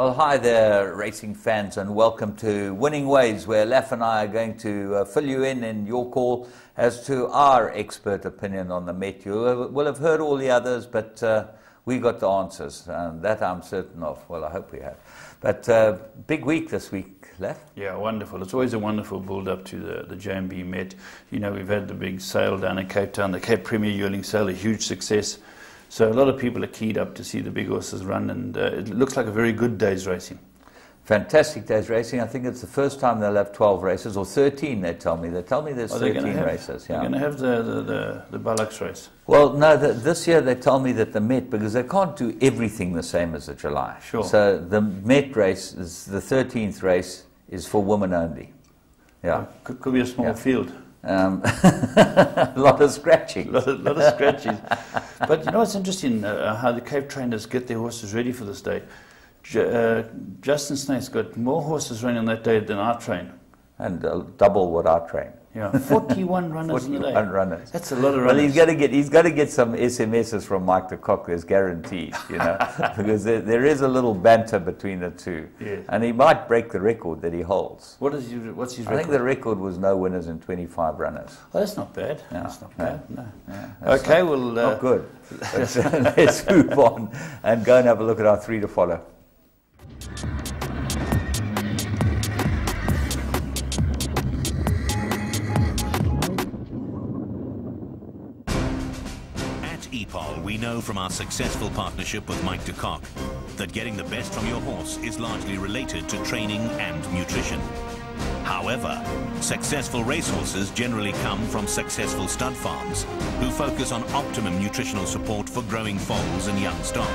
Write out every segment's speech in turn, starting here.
Well, hi there, racing fans, and welcome to Winning Ways, where Laf and I are going to fill you in your call as to our expert opinion on the Met. You will have heard all the others, but we got the answers, and that I'm certain of. Well, I hope we have. But big week this week, Laf. Yeah, wonderful. It's always a wonderful build-up to the JMB Met. You know, we've had the big sale down in Cape Town, the Cape Premier Yearling Sale, a huge success. So a lot of people are keyed up to see the big horses run, and it looks like a very good day's racing. Fantastic day's racing. I think it's the first time they'll have 12 races, or 13, they tell me. They tell me there's 13 races. They're going to have the Bullocks race. Well, no, this year they tell me that the Met, because they can't do everything the same as the July. Sure. So the Met race, is the 13th race, is for women only. Yeah. Could be a small field. A lot of scratching. A lot of scratches. But you know what's interesting, how the Cape trainers get their horses ready for this day. Justin Snaith's got more horses running on that day than I train. And double what I train. Yeah, 41 runners in the day. 41 runners. That's a lot of runners. Well, he's got to get some SMSs from Mike de Kock, there's guaranteed, you know, because there is a little banter between the two. Yes. And he might break the record that he holds. What's his record? I think the record was no winners and 25 runners. Oh, that's not bad. No, that's not bad. No. Okay, well... not good. Let's move on and go and have a look at our three to follow. We know from our successful partnership with Mike de Kock that getting the best from your horse is largely related to training and nutrition. However, successful racehorses generally come from successful stud farms who focus on optimum nutritional support for growing foals and young stock.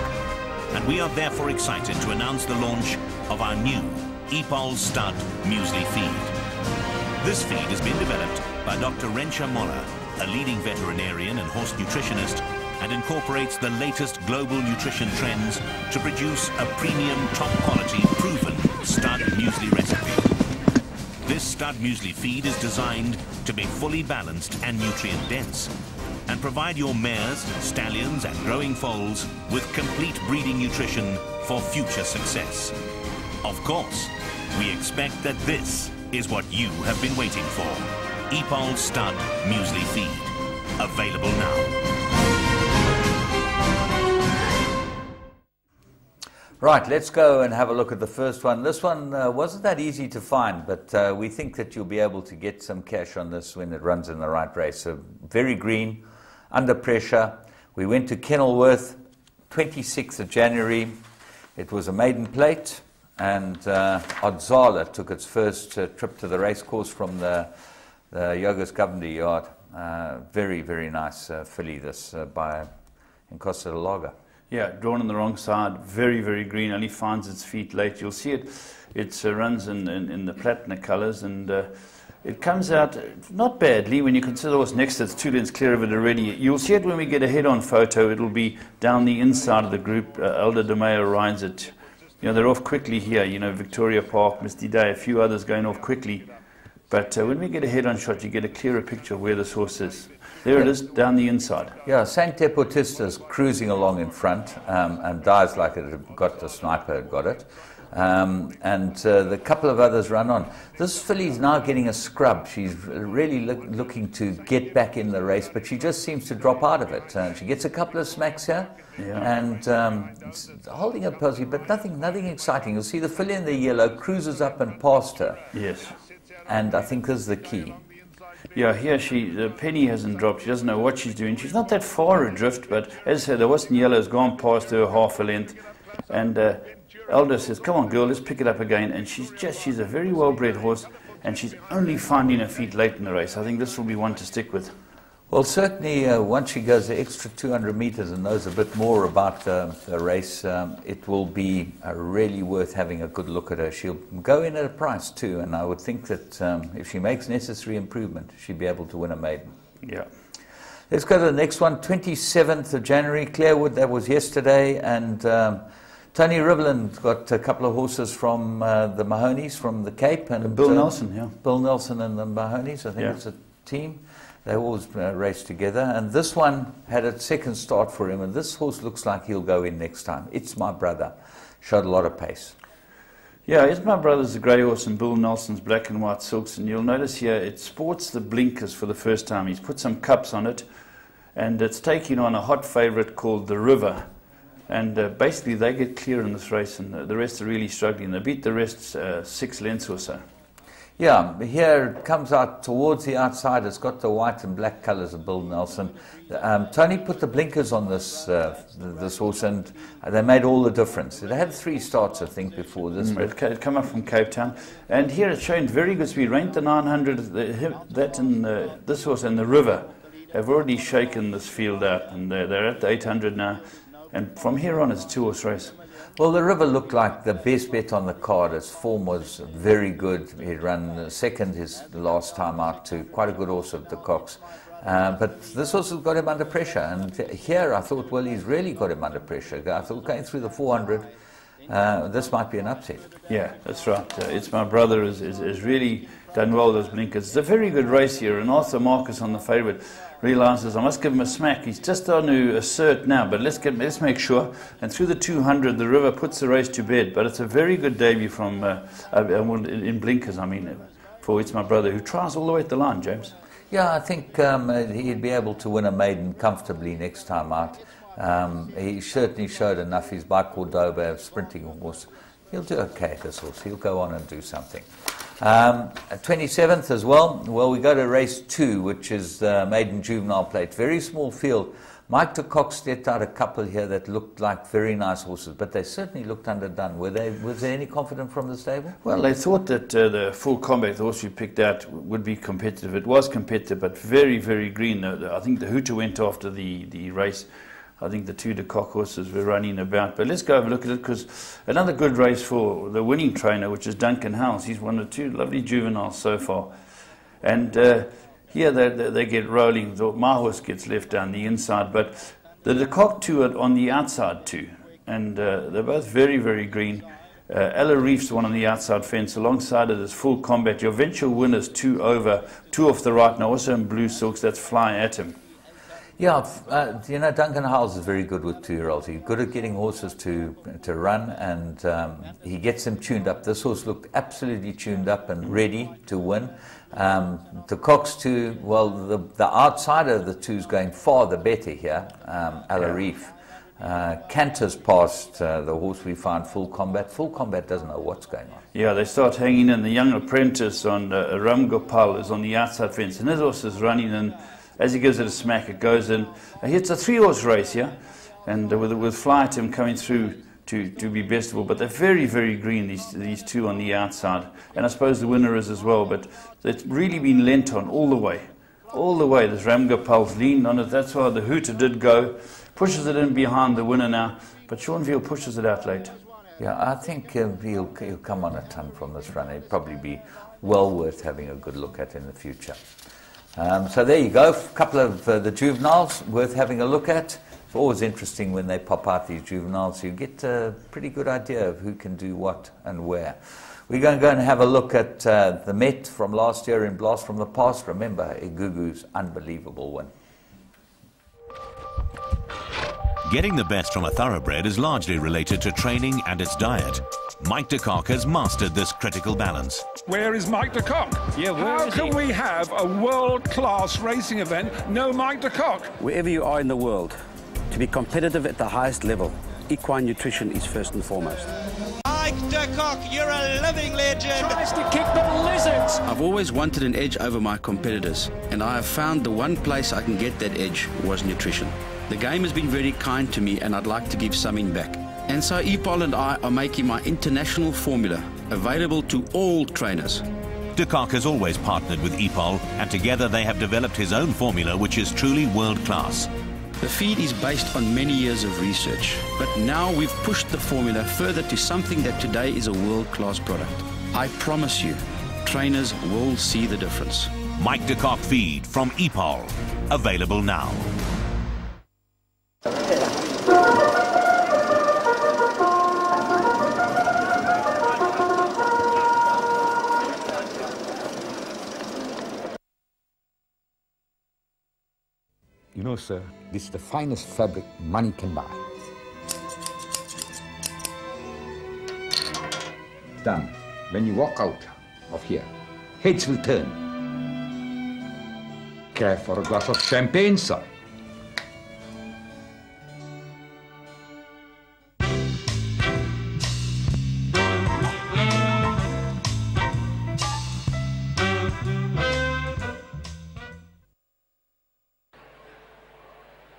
And we are therefore excited to announce the launch of our new Epal Stud Muesli Feed. This feed has been developed by Dr. Rensha Moller, a leading veterinarian and horse nutritionist, and incorporates the latest global nutrition trends to produce a premium, top-quality, proven stud muesli recipe. This stud muesli feed is designed to be fully balanced and nutrient-dense and provide your mares, stallions and growing foals with complete breeding nutrition for future success. Of course, we expect that this is what you have been waiting for. Epal Stud Muesli Feed. Available now. Right, let's go and have a look at the first one. This one wasn't that easy to find, but we think that you'll be able to get some cash on this when it runs in the right race. So very green, under pressure. We went to Kenilworth, 26th of January. It was a maiden plate, and Odzala took its first trip to the race course from the Yogas Governor yard. Very, very nice filly, this by Encosta de Lager. Yeah, drawn on the wrong side, very, very green, only finds its feet late. You'll see it runs in the platinum colours, and it comes out not badly when you consider what's next to it. It's 2 lengths clear of it already. You'll see it when we get a head-on photo. It'll be down the inside of the group. Elder De Mayo rides it. You know, they're off quickly here. You know, Victoria Park, Misty Day, a few others going off quickly. But when we get a head-on shot, you get a clearer picture of where this horse is. There it is, down the inside. Yeah, Saint Deportista's cruising along in front, and dies like it had got the sniper, had got it. And the couple of others run on. This filly's now getting a scrub. She's really looking to get back in the race, but she just seems to drop out of it. She gets a couple of smacks here, and holding her posy, but nothing exciting. You'll see the filly in the yellow cruises up and past her. Yes. And I think this is the key. Yeah, here the penny hasn't dropped. She doesn't know what she's doing. She's not that far adrift, but as I said, the Western Yellow has gone past her half a length. And Elder says, come on, girl, let's pick it up again. And she's a very well-bred horse, and she's only finding her feet late in the race. I think this will be one to stick with. Well, certainly once she goes the extra 200 meters and knows a bit more about the race, it will be really worth having a good look at her. She'll go in at a price too, and I would think that if she makes necessary improvement, she'll be able to win a maiden. Yeah. Let's go to the next one, 27th of January, Clarewood, that was yesterday, and Tony Riveland got a couple of horses from the Mahonies from the Cape. And Bill Nelson, yeah. Bill Nelson and the Mahonies, I think it's a team. They always race together, and this one had a second start for him, and this horse looks like he'll go in next time. It's My Brother. Showed a lot of pace. Yeah, it's my brother's the grey horse and Bill Nelson's black and white silks, and you'll notice here it sports the blinkers for the first time. He's put some cups on it, and it's taking on a hot favourite called the River. And basically they get clear in this race, and the rest are really struggling. They beat the rest 6 lengths or so. Yeah, here it comes out towards the outside. It's got the white and black colours of Bill Nelson. Tony put the blinkers on this this horse, and they made all the difference. It had 3 starts, I think, before this. It came up from Cape Town, and here it's showing very good speed. Ranked the 900. This horse and the River have already shaken this field out, and they're at the 800 now. And from here on, it's a 2-horse race. Well, the River looked like the best bet on the card. His form was very good. He'd run second his last time out to quite a good horse of De Kock's. But this horse has got him under pressure. And here I thought, well, he's really got him under pressure. I thought going through the 400, this might be an upset. Yeah, that's right. It's my brother has really done well with those blinkers. It's a very good race here, and Arthur Marcus on the favourite realises I must give him a smack. He's just on to assert now, but let's make sure. And through the 200, the River puts the race to bed. But it's a very good debut from in blinkers. I mean, for It's My Brother, who tries all the way at the line, James. Yeah, I think he'd be able to win a maiden comfortably next time out. He certainly showed enough. He's by Cordoba, a sprinting horse. He'll do okay, this horse. He'll go on and do something. 27th as well. Well, we go to race 2, which is maiden juvenile plate. Very small field. Mike De Kock stepped out a couple here that looked like very nice horses, but they certainly looked underdone. Was there any confidence from the stable? Well, they thought that the Full Combat, the horse we picked out, would be competitive. It was competitive, but very, very green. I think the Hooter went after the race. I think the 2 De Kock horses were running about. But let's go have a look at it, because another good race for the winning trainer, which is Duncan Howells. He's won the 2 lovely juveniles so far. And here they get rolling. My horse gets left down the inside. But the De Kock 2 are on the outside too. And they're both very, very green. Ella Reef's the one on the outside fence. Alongside it is Full Combat. Your eventual winners 2 over, 2 off the right. Now also in blue silks, that's Fly At Him. Yeah, you know, Duncan Howells is very good with 2-year-olds. He's good at getting horses to run, and he gets them tuned up. This horse looked absolutely tuned up and ready to win. De Kock's 2, well, the outsider of the 2 is going far the better here, Ella Reef. Canter's past the horse we found, Full Combat. Full Combat doesn't know what's going on. Yeah, they start hanging in. The young apprentice on Ram Gopal is on the outside fence, and his horse is running, and as he gives it a smack, it goes in. It's a 3-horse race here, and with Fly At Him coming through to be best of all. But they're very, very green, these 2 on the outside. And I suppose the winner is as well, but it's really been lent on all the way. All the way, this Ram Gopal's leaned on it. That's why the Hooter did go. Pushes it in behind the winner now, but Sean Veal pushes it out late. Yeah, I think he'll come on a ton from this run. It'd probably be well worth having a good look at in the future. So there you go, a couple of the juveniles worth having a look at. It's always interesting when they pop out, these juveniles. You get a pretty good idea of who can do what and where. We're going to go and have a look at the Met from last year in Blast from the Past. Remember, Igugu's unbelievable win. Getting the best from a thoroughbred is largely related to training and its diet. Mike De Kock has mastered this critical balance. Where is Mike De Kock? Yeah, How can we have a world-class racing event, no Mike De Kock? Wherever you are in the world, to be competitive at the highest level, equine nutrition is first and foremost. Mike De Kock, you're a living legend. Tries to kick the lizards. I've always wanted an edge over my competitors, and I have found the one place I can get that edge was nutrition. The game has been very kind to me, and I'd like to give something back. And so EPOL and I are making my international formula available to all trainers. De Kock has always partnered with EPOL, and together they have developed his own formula, which is truly world-class. The feed is based on many years of research, but now we've pushed the formula further to something that today is a world-class product. I promise you, trainers will see the difference. Mike De Kock Feed from EPOL, available now. You know, sir, this is the finest fabric money can buy. Done. When you walk out of here, heads will turn. Care for a glass of champagne, sir?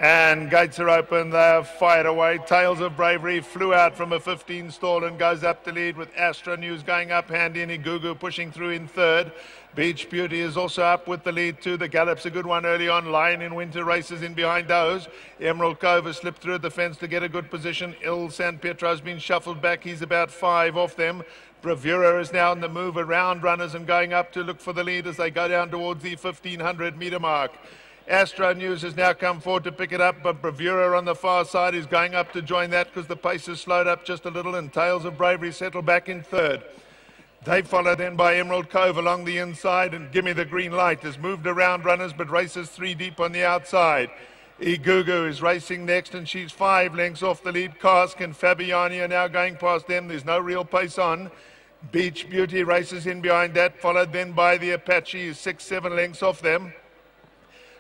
And gates are open, they have fired away. Tales of Bravery flew out from a 15 stall and goes up to lead with Astra News going up, Handy and Igugu pushing through in third. Beach Beauty is also up with the lead too. The Gallop's a good one early on. Lion in Winter races in behind those. Emerald Cove has slipped through the fence to get a good position. Il San Pietro's been shuffled back. He's about 5 off them. Bravura is now on the move around runners and going up to look for the lead as they go down towards the 1500 metre mark. Astro News has now come forward to pick it up, but Bravura on the far side is going up to join that because the pace has slowed up just a little, and Tales of Bravery settle back in third. They follow then by Emerald Cove along the inside, and Gimme the Green Light has moved around runners but races 3 deep on the outside. Igugu is racing next and she's 5 lengths off the lead. Cask and Fabiani are now going past them. There's no real pace on. Beach Beauty races in behind that, followed then by the Apache, 6-7 lengths off them.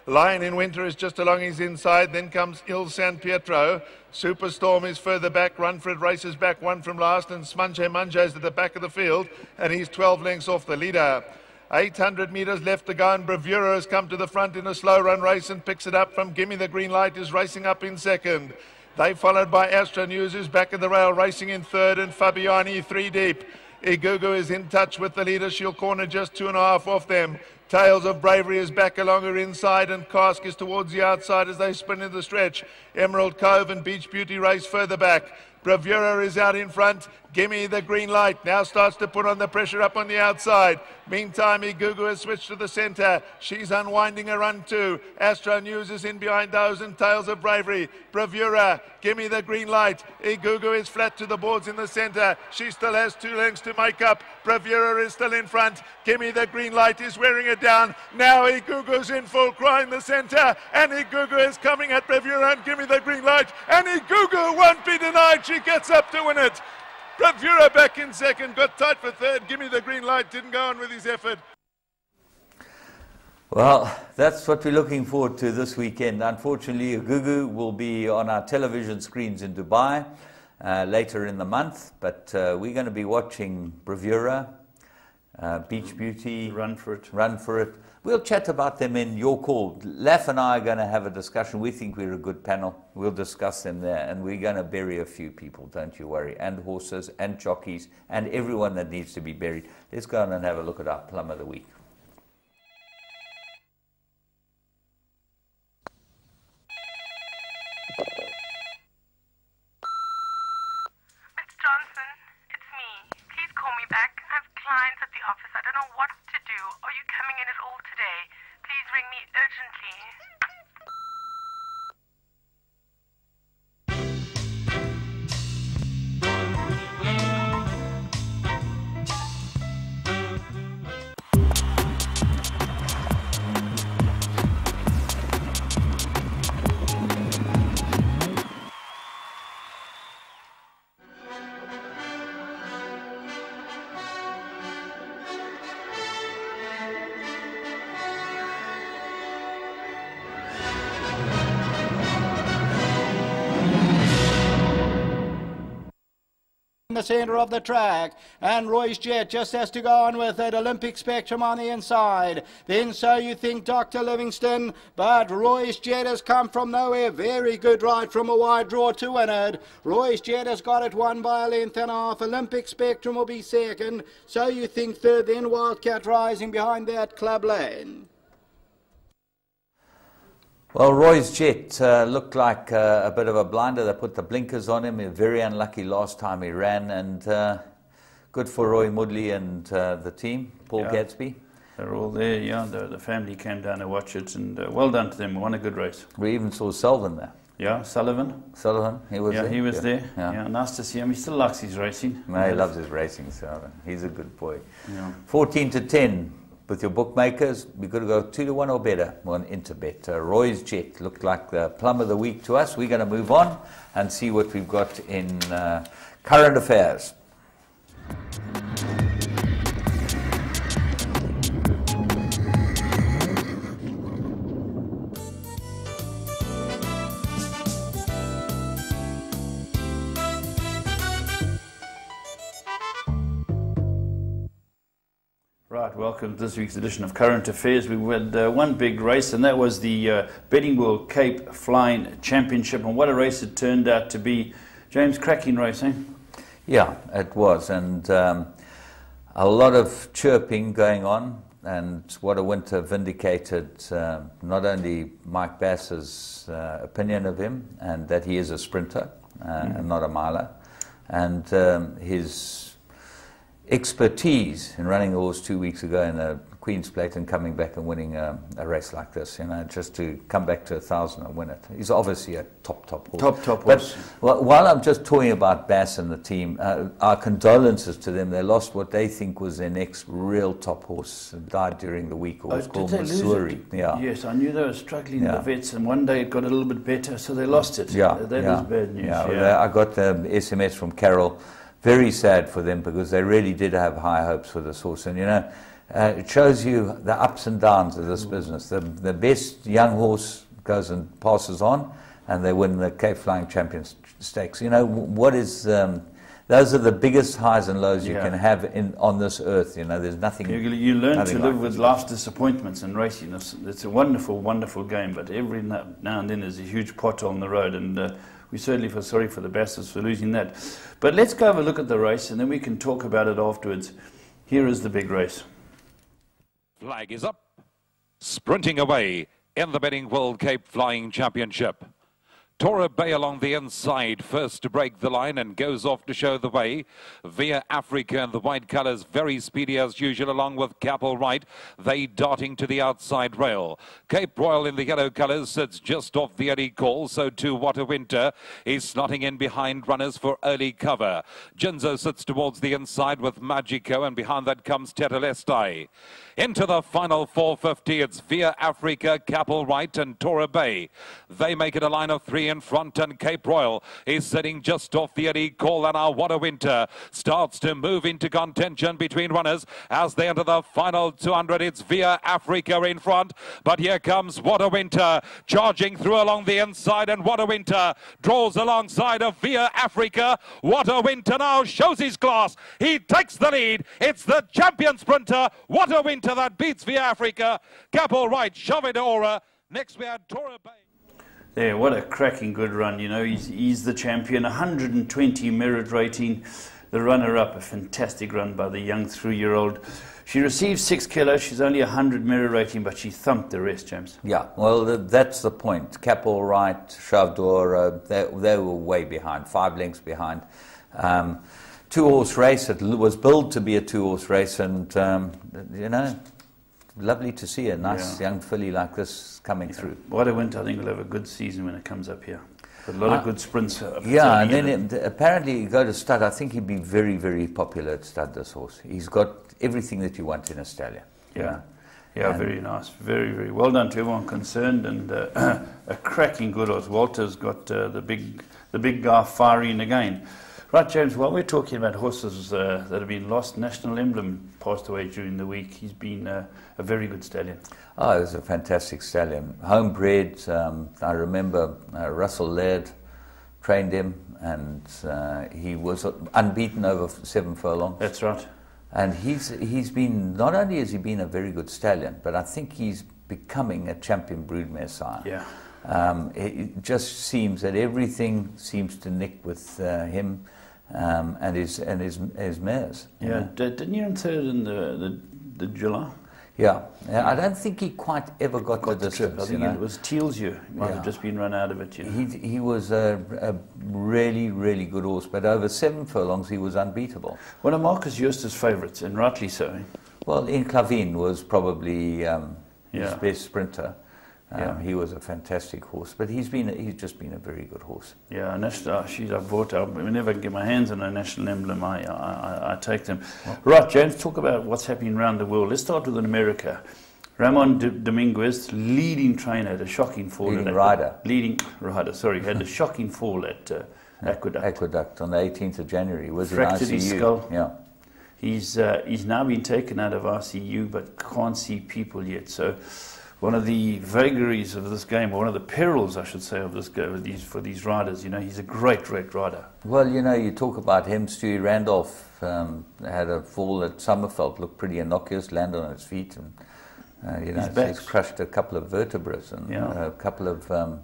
Lion in Winter is just along his inside. Then comes Il San Pietro. Superstorm is further back. Run for It races back 1 from last. And Smunge Munge is at the back of the field. And he's 12 lengths off the leader. 800 metres left to go. And Bravura has come to the front in a slow run race and picks it up from Gimme the Green Light, is racing up in second. They followed by Astro News, who's back of the rail racing in third. And Fabiani 3 deep. Igugu is in touch with the leader. She'll corner just 2.5 off them. Tales of Bravery is back along her inside, and Cask is towards the outside as they spin in the stretch. Emerald Cove and Beach Beauty race further back. Bravura is out in front. Gimme the Green Light now starts to put on the pressure up on the outside. Meantime, Igugu has switched to the centre. She's unwinding a run too. Astro News is in behind those, and Tales of Bravery. Bravura, Gimme the Green Light. Igugu is flat to the boards in the centre. She still has 2 lengths to make up. Bravura is still in front. Gimme the Green Light is wearing it down. Now Igugu's in full cry in the centre, and Igugu is coming at Bravura and Gimme the Green Light, and Igugu won't be denied. She gets up to win it. Bravura back in second, got tight for third. Gimme the Green Light didn't go on with his effort. Well, that's what we're looking forward to this weekend. Unfortunately, Igugu will be on our television screens in Dubai later in the month, but we're going to be watching Bravura, Beach Beauty, Run for It. Run for It. We'll chat about them in your call. Laf and I are going to have a discussion. We think we're a good panel. We'll discuss them there, and we're going to bury a few people, don't you worry, and horses and jockeys and everyone that needs to be buried. Let's go on and have a look at our Plum of the Week. Miss Johnson, it's me. Please call me back. I have clients at the office. I don't know what to do. Are you coming in at all today? Please ring me urgently. The centre of the track, and Roy's Jet just has to go on with it. Olympic Spectrum on the inside. Then So You Think Dr. Livingston, but Roy's Jet has come from nowhere. Very good ride from a wide draw to win it. Roy's Jet has got it 1 by a length and a half. Olympic Spectrum will be second. So You Think third, then Wildcat Rising behind that, Club Lane. Well, Roy's Jet looked like a bit of a blinder. They put the blinkers on him. He was very unlucky last time he ran, and good for Roy Mudley and the team, Paul Gadsby. They're all there, yeah. The family came down to watch it, and well done to them. Won a good race. We even saw Selvin there. Yeah, Sullivan, he was there. He was there. Yeah, nice to see him. He still likes his racing. No, he loves his racing, Selvin. He's a good boy. Yeah. 14-10. With your bookmakers, we've got to go 2-1 or better on Interbet. Roy's Jet looked like the Plum of the Week to us. We're going to move on and see what we've got in current affairs. Right, welcome to this week's edition of Current Affairs. We had one big race, and that was the Betting World Cape Flying Championship. And what a race it turned out to be. James, cracking race, eh? Yeah, it was. And a lot of chirping going on. And What a Winter vindicated not only Mike Bass's opinion of him, and that he is a sprinter and not a miler, and his expertise in running the horse 2 weeks ago in a Queen's Plate and coming back and winning a race like this, you know, just to come back to 1,000 and win it. He's obviously a top horse. Top horse. But while I'm just talking about Bass and the team, our condolences to them. They lost what they think was their next real top horse, died during the week. It was called Missouri. Yeah. Yes, I knew they were struggling in the vets, and one day it got a little bit better, so they lost it. That was bad news. I got the SMS from Carol. Very sad for them, because they really did have high hopes for this horse. And, you know, it shows you the ups and downs of this business. The best young horse goes and passes on, and they win the Cape Flying Champion Stakes. You know, what is... those are the biggest highs and lows you can have on this earth. You know, there's nothing... You learn to live with life's disappointments and racing. It's a wonderful, wonderful game, but every now and then there's a huge pothole on the road, and... we certainly feel sorry for the Bastards for losing that. But let's go have a look at the race, and then we can talk about it afterwards. Here is the big race. Flag is up. Sprinting away in the Betting World Cape Flying Championship. Tora Bay along the inside, first to break the line and goes off to show the way. Via Africa in the white colours, very speedy as usual, along with Capel Right. They darting to the outside rail. Cape Royal in the yellow colours sits just off the early call, so too What a Winter is slotting in behind runners for early cover. Ginzo sits towards the inside with Magico, and behind that comes Tetelestai. Into the final 450, it's Via Africa, Capel Right and Tora Bay. They make it a line of three in front, and Cape Royal is sitting just off the early call, and our What a Winter starts to move into contention between runners as they enter the final 200. It's Via Africa in front, but here comes What a Winter charging through along the inside, and What a Winter draws alongside of Via Africa. What a Winter now shows his class. He takes the lead. It's the champion sprinter, What a Winter, that beats Via Africa. Capel Right, Chavida Aura. Next we had Tora Bay. There, what a cracking good run. You know, he's the champion. 120 merit rating. The runner-up, a fantastic run by the young 3-year-old. She received 6 kilos. She's only 100 merit rating, but she thumped the rest, James. Yeah, well, that's the point. Capel Right, Chavdor, they were way behind, 5 lengths behind. 2-horse race. It was billed to be a 2-horse race, and, you know, lovely to see a nice young filly like this coming through. What a Winter, I think, will have a good season when it comes up here. A lot of good sprints. Yeah, and then apparently you go to stud. I think he'd be very, very popular at stud, this horse. He's got everything that you want in a stallion. Yeah, yeah, very nice. Very, very well done to everyone concerned, and a cracking good horse. Walter's got the big guy firing again. Right, James, while we're talking about horses that have been lost, National Emblem passed away during the week. He's been a very good stallion. Oh, he was a fantastic stallion. Homebred. I remember Russell Laird trained him, and he was unbeaten over 7 furlongs. That's right. And he's been, not only has he been a very good stallion, but I think he's becoming a champion broodmare sire. Yeah. It just seems that everything seems to nick with him. And his mares. Yeah, didn't you third in the July? Yeah, I don't think he quite ever got the distance. I think it was Tealsview. Might have just been run out of it. You know? He was a really, really good horse, but over 7 furlongs he was unbeatable. One of Marcus Jooster's favourites, and rightly so. Well, Enclavine was probably his best sprinter. He was a fantastic horse, but he's just been a very good horse. Yeah, whenever I get my hands on a National Emblem, I take them. Right, James, talk about what's happening around the world. Let's start with America. Ramon Dominguez, leading trainer, had a shocking fall. Leading rider, had a shocking fall at Aqueduct. Aqueduct on the 18th of January. Was fractured his skull. Yeah. He's now been taken out of RCU, but can't see people yet. So one of the vagaries of this game, or one of the perils, I should say, of this game for these riders, he's a great rider. Well, you talk about him. Stewie Randolph had a fall at Summerfeld, looked pretty innocuous, landed on his feet, and he's crushed a couple of vertebrae and a couple of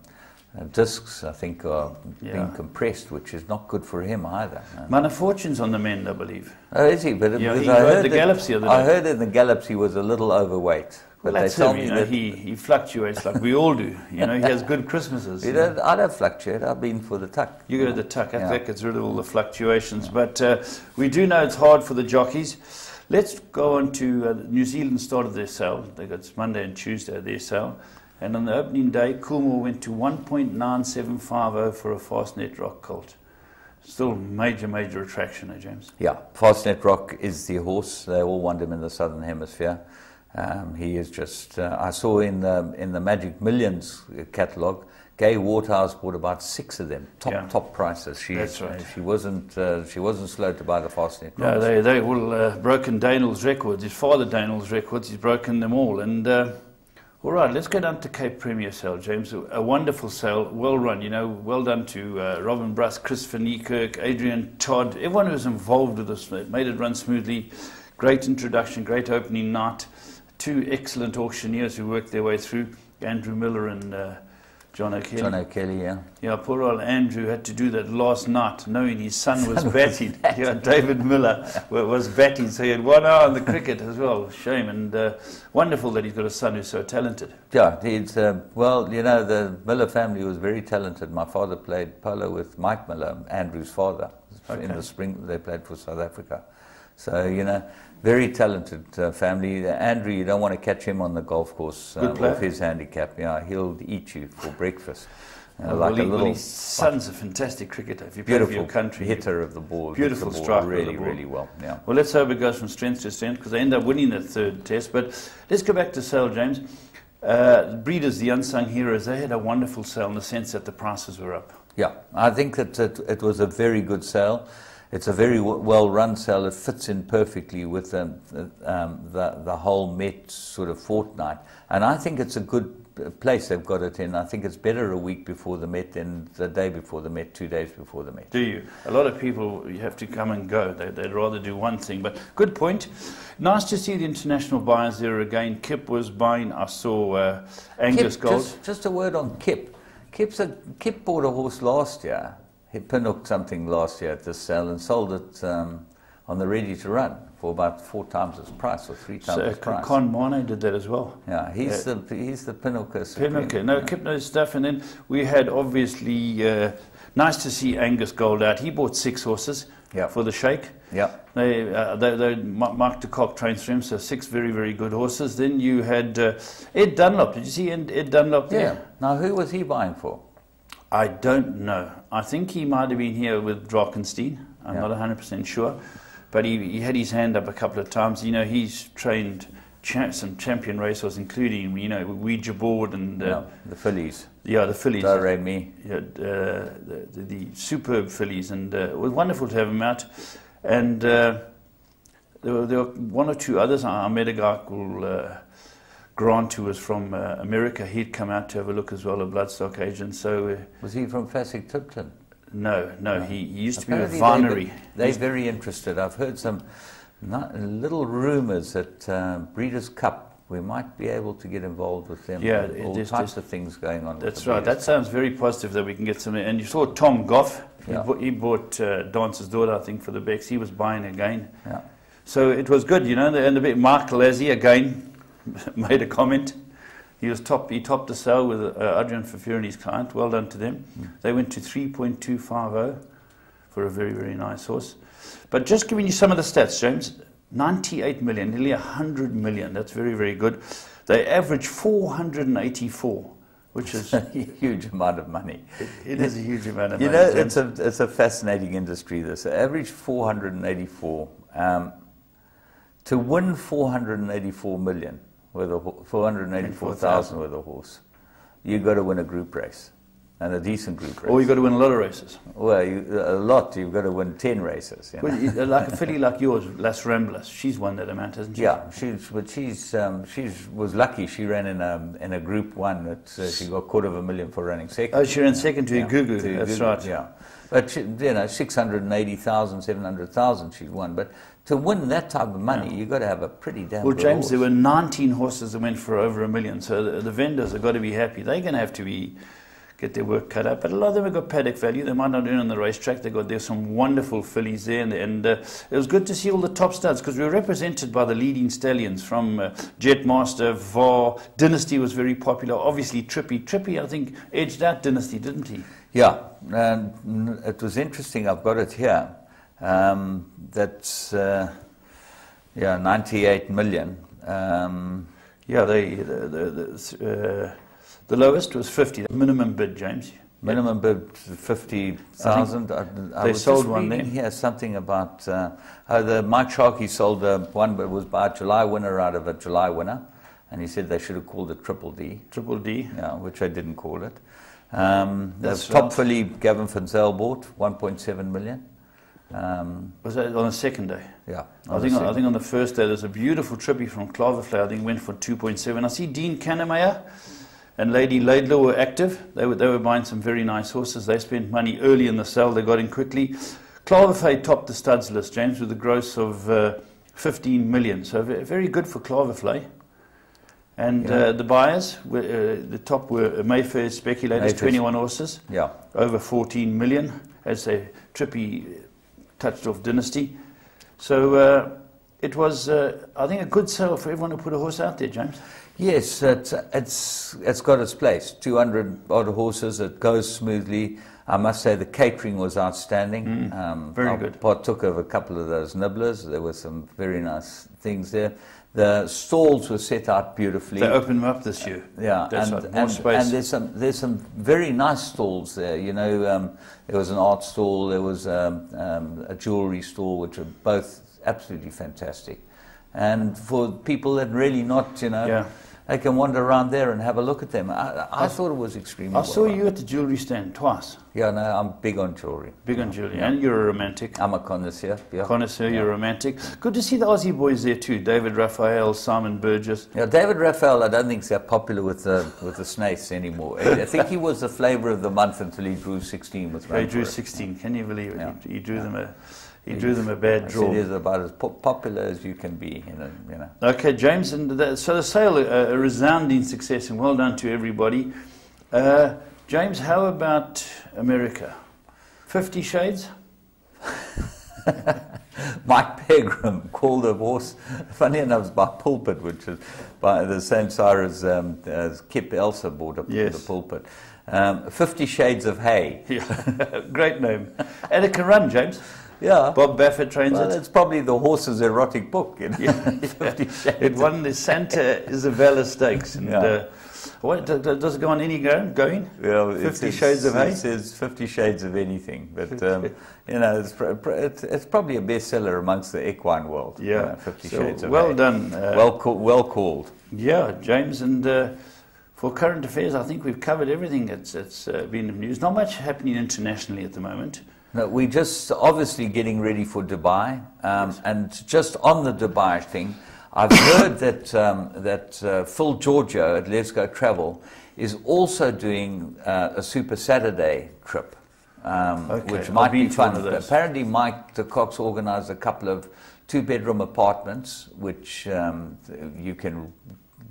discs, I think, are being compressed, which is not good for him either. Mana Fortune's on the mend, I believe. Oh, is he? But he rode the Gallops the other day. I heard in the Gallops he was a little overweight. Well, that's him, he fluctuates like we all do. He has good Christmases. I don't fluctuate. I've been for the tuck. You go to the tuck. That gets rid of all the fluctuations. But we do know it's hard for the jockeys. Let's go on to New Zealand started their sale. They got Monday and Tuesday their sale. And on the opening day, Coolmore went to 1.9750 for a Fastnet Rock colt. Still major attraction, James? Yeah, Fastnet Rock is the horse. They all want him in the Southern Hemisphere. He is just, I saw in the Magic Millions catalogue, Gay Waterhouse bought about 6 of them, top prices. That's right. She wasn't slow to buy the Fastnet. No, they all broken Daniel's records. His father Daniel's records, he's broken them all. And all right, let's go down to Cape Premier sale, James. A wonderful sale, well run. Well done to Robin Bruss, Chris Van Niekerk, Adrian Todd, everyone who was involved with this. Made it run smoothly. Great introduction, great opening night. 2 excellent auctioneers who worked their way through, Andrew Miller and John O'Kelly. John O'Kelly, yeah. Yeah, poor old Andrew had to do that last night, knowing his son was batting. Yeah, David Miller was batting, so he had 1 hour on the cricket as well. Shame, and wonderful that he's got a son who's so talented. Yeah, he's, the Miller family was very talented. My father played polo with Mike Miller, Andrew's father. Okay. In the spring, they played for South Africa. So, very talented family. Andrew, you don't want to catch him on the golf course off his handicap. Yeah, he'll eat you for breakfast. His son's a fantastic cricketer. If you play for your country, hitter of the ball, beautiful striker, really well. Yeah. Well, let's hope it goes from strength to strength because they end up winning that 3rd test. But let's go back to sale, James. Breeders, the unsung heroes, they had a wonderful sale in the sense that the prices were up. Yeah, I think that it was a very good sale. It's a very well-run sale. It fits in perfectly with the whole Met sort of fortnight. And I think it's a good place they've got it in. I think it's better a week before the Met than the day before the Met, 2 days before the Met. Do you? A lot of people, you have to come and go. They'd rather do one thing. But good point. Nice to see the international buyers there again. Kip was buying. I saw Angus Gold. Just a word on Kip. Kip bought a horse last year. He pinhooked something last year at this sale and sold it on the ready to run for about 4 times its price or 3 times its price. Con Mane did that as well. Yeah, he's the pinhooker. Pinhooker. No, Kip knows stuff. And then we had obviously nice to see Angus Gold out. He bought 6 horses for the Sheikh. Yeah. They Mark de Kock trains for him, so 6 very good horses. Then you had Ed Dunlop. Did you see Ed Dunlop there? Yeah. Now who was he buying for? I don't know. I think he might have been here with Drakenstein. I'm not 100% sure. But he had his hand up a couple of times. He's trained some champion racehorses, including, Ouija Board and... the fillies. Yeah, the fillies. Do-Re-Mi. Yeah, the superb fillies. And it was wonderful to have him out. And there were 1 or 2 others. I met a guy called... Grant, who was from America, he'd come out to have a look as well, a bloodstock agent. So was he from Classic Tipton? No, he used to be with Vinery. They're very interested. I've heard some little rumours that Breeders' Cup, we might be able to get involved with them. Yeah, all types of things going on. That's right. That sounds very positive that we can get some. And you saw Tom Goff. Yeah. He bought Dance's Daughter, I think, for the Becks. He was buying again. Yeah. So it was good, And a bit Michael Lazzie again made a comment. He topped the sale with Adrian Fafir and his client. Well done to them. They went to 3.250 for a very nice horse. But just giving you some of the stats, James. 98 million, nearly 100 million. That's very good. They average 484, which is a huge amount of money. It is a huge amount of money. It's a fascinating industry. This average 484 to win 484 million. With 484,000 with a horse, you got to win a group race. and a decent group race. Or you've got to win a lot of races. Well, a lot. You've got to win 10 races. You know? Well, like a filly like yours, Las Ramblas, she's won that amount, hasn't she? Yeah, she was lucky. She ran in a Group 1 that she got $250,000 for running second. Oh, she ran second to Igugu, that's right. Yeah, but she, you know, 680,000, 700,000 she'd won. But to win that type of money, you've got to have a pretty damn Well, good James, horse. there were 19 horses that went for over $1 million, so the vendors have got to be happy. They're going to have to get their work cut out. But a lot of them have got paddock value. They might not earn on the racetrack. There's some wonderful fillies there, and it was good to see all the top studs because we were represented by the leading stallions from Jetmaster, VAR. Dynasty was very popular. Obviously, Trippy, I think, edged out Dynasty, didn't he? Yeah, and it was interesting. I've got it here. That's 98 million. The lowest was 50. The minimum bid, James. Minimum bid 50,000. They sold one then. Here something about the Mike Sharkey sold one, but it was by a July winner out of a July winner, and he said they should have called it Triple D. Triple D. Yeah, which I didn't call it. The top filly Gavin van Zyl bought 1.7 million. Was that on the second day? Yeah. I think on the first day there's a beautiful Trippy from Klavervlei. I think went for 2.7. I see Dean Kannemeyer and Lady Laidlaw were active. They were buying some very nice horses. They spent money early in the sale. They got in quickly. Klavervlei topped the studs list, James, with a gross of 15 million. So very good for Klavervlei. And the buyers, the top were Mayfair Speculators, 21 horses, over 14 million, as they Trippy touched off Dynasty. So it was, I think, a good sale for everyone who put a horse out there, James. Yes, it's got its place. 200 odd horses, it goes smoothly. I must say the catering was outstanding. Very good. I partook of a couple of those nibblers. There were some very nice things there. The stalls were set out beautifully. They opened them up this year. Yeah, and there's some very nice stalls there. You know, there was an art stall, there was a jewelry stall, which are both absolutely fantastic. And for people that really not, you know, they can wander around there and have a look at them. I thought it was extremely well. I saw you at the jewelry stand twice. Yeah, no, I'm big on jewelry. Big on jewelry, and you're a romantic. I'm a connoisseur. Yeah. Connoisseur, you're a romantic. Good to see the Aussie boys there too. David Raphael, Simon Burgess. Yeah, David Raphael, I don't think is that popular with the Snaiths anymore. I think he was the flavour of the month until he drew 16 with Run. He drew 16. Can you believe it? Yeah. He drew them a. He drew them a bad draw. It is about as popular as you can be, you know. Okay, James, and so the sale, a resounding success, and well done to everybody. James, how about America? 50 Shades? Mike Pegram called a horse, funny enough, by Pulpit, which is by the same sire as Kip Elsa bought up the Pulpit. 50 Shades of Hay. Yeah. Great name. And it can run, James. Yeah. Bob Baffert trains it. It's probably the horse's erotic book. You know? It won the Santa Isabella Stakes. And, does it go on any going? Well, 50 Shades of Hay? It says 50 Shades of anything. But, you know, it's probably a bestseller amongst the equine world. Yeah. You know, 50 Shades of Hay. Well done. Well called. Yeah, James. And for current affairs, I think we've covered everything that's been in the news. Not much happening internationally at the moment. No, we're just obviously getting ready for Dubai, and just on the Dubai thing, I've heard that Phil Giorgio at Let's Go Travel is also doing a Super Saturday trip, which might be fun. Apparently, Mike de Kock's organised a couple of 2-bedroom apartments, which you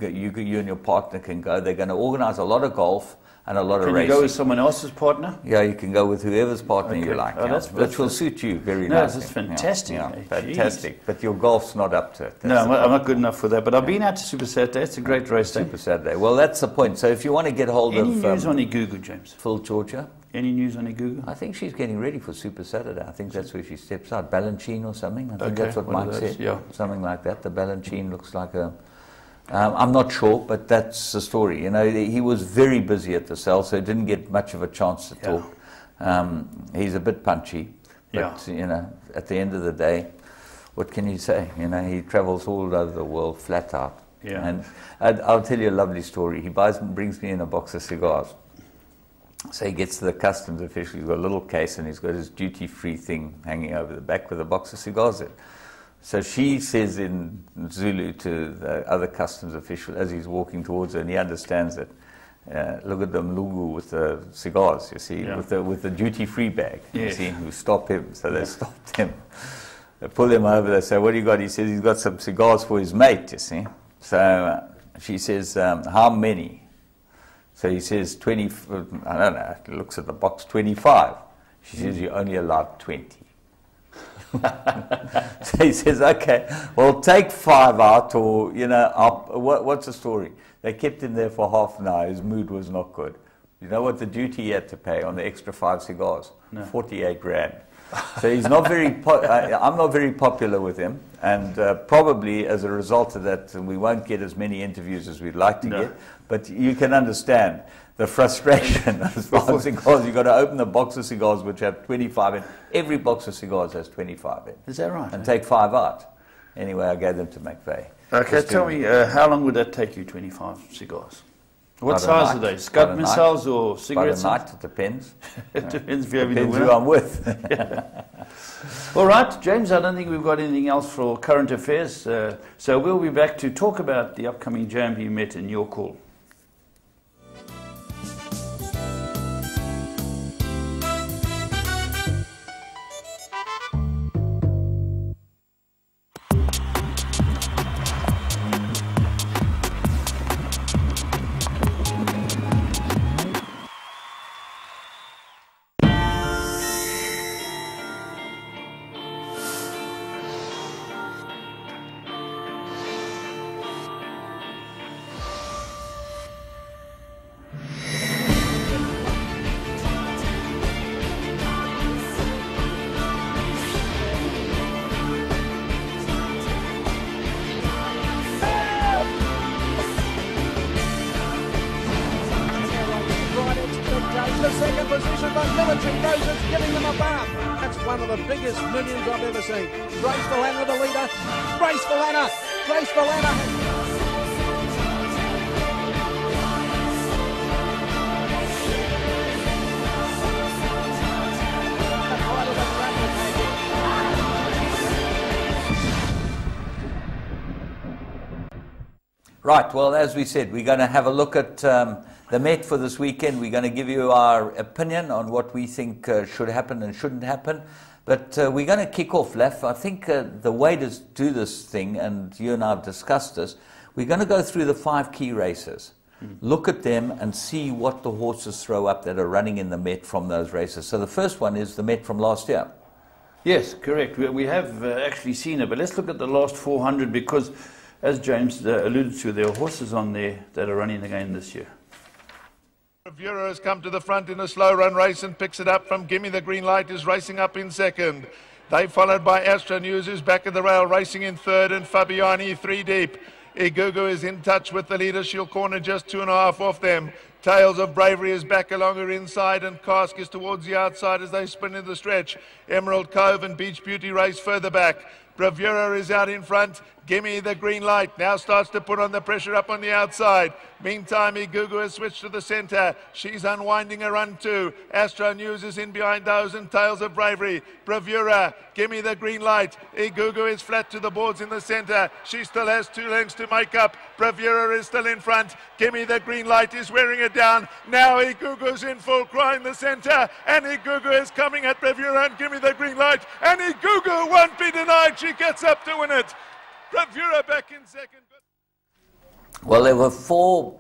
and your partner can go. They're going to organise a lot of golf and a lot of racing. Can you go with someone else's partner? Yeah, you can go with whoever's partner you like. Which will suit you very nicely. That's fantastic. Yeah, fantastic. But your golf's not up to it. No, I'm not good enough for that. But I've been out to Super Saturday. It's a great race day. Super Saturday. Well, that's the point. So if you want to get hold of... Any news on Igugu, James? Phil Giorgio? Any news on Igugu? I think she's getting ready for Super Saturday. I think that's where she steps out. Balanchine or something. I think that's what Mike said. Yeah. Something like that. The Balanchine looks like a... I'm not sure, but that's the story. You know, he was very busy at the sale, so he didn't get much of a chance to talk. He's a bit punchy, but you know, at the end of the day, what can you say? You know, he travels all over the world flat out. Yeah. And I'll tell you a lovely story. He brings me in a box of cigars, So he gets to the customs official. He's got a little case and he's got his duty-free thing hanging over the back with a box of cigars in. So she says in Zulu to the other customs official as he's walking towards her, and he understands it. Look at the Mlungu with the cigars, you see, with the duty-free bag, you see, who stop him. So they stopped him. They pull him over. They say, "What do you got?" He says he's got some cigars for his mate, you see. So she says, "How many?" So he says 20, I don't know, he looks at the box, 25. She says, "You're only allowed 20. So he says, "Okay, well, take 5 out, or, you know, what's the story?" They kept him there for half an hour. His mood was not good. You know what the duty he had to pay on the extra 5 cigars? No. 48 Rand. So he's not very, I'm not very popular with him, and probably as a result of that, we won't get as many interviews as we'd like to get, but you can understand the frustration as far as cigars. You've got to open a box of cigars which have 25 in. Every box of cigars has 25 in. Is that right? And take 5 out. Anyway, I gave them to McVeigh. Okay, tell me, how long would that take you, 25 cigars? What size are they? Scud missiles or cigarettes? By the night, it depends. It depends if you're having the winner. Who I'm with. All right, James, I don't think we've got anything else for current affairs. So we'll be back to talk about the upcoming JMB Met and your call. Second position, but Military knows it's giving them a bath. That's one of the biggest millions I've ever seen. Grace Valana, the leader. Grace Valana. Grace Valana. Right, well, as we said, we're going to have a look at the Met for this weekend. We're going to give you our opinion on what we think should happen and shouldn't happen. But we're going to kick off, Laf. I think the way to do this thing, and you and I have discussed this, we're going to go through the 5 key races, look at them and see what the horses throw up that are running in the Met from those races. So the first one is the Met from last year. Yes, correct. We have actually seen it, but let's look at the last 400 because, as James alluded to, there are horses on there that are running again this year. Bravura has come to the front in a slow run race and picks it up from Gimme the Green Light, is racing up in second. They followed by Astra News, who's back of the rail, racing in third, and Fabiani 3 deep. Igugu is in touch with the leader. She'll corner just 2.5 off them. Tales of Bravery is back along her inside, and Cask is towards the outside as they spin in the stretch. Emerald Cove and Beach Beauty race further back. Bravura is out in front. Gimme the Green Light now starts to put on the pressure up on the outside. Meantime, Igugu has switched to the centre. She's unwinding a run too. Astro News is in behind those, and Tales of Bravery. Bravura, Gimme the Green Light. Igugu is flat to the boards in the centre. She still has 2 lengths to make up. Bravura is still in front. Gimme the Green Light is wearing it down. Now Igugu's in full cry in the centre, and Igugu is coming at Bravura and Gimme the Green Light, and Igugu won't be denied. She gets up to win it. Bravura back in second. Well, there were 4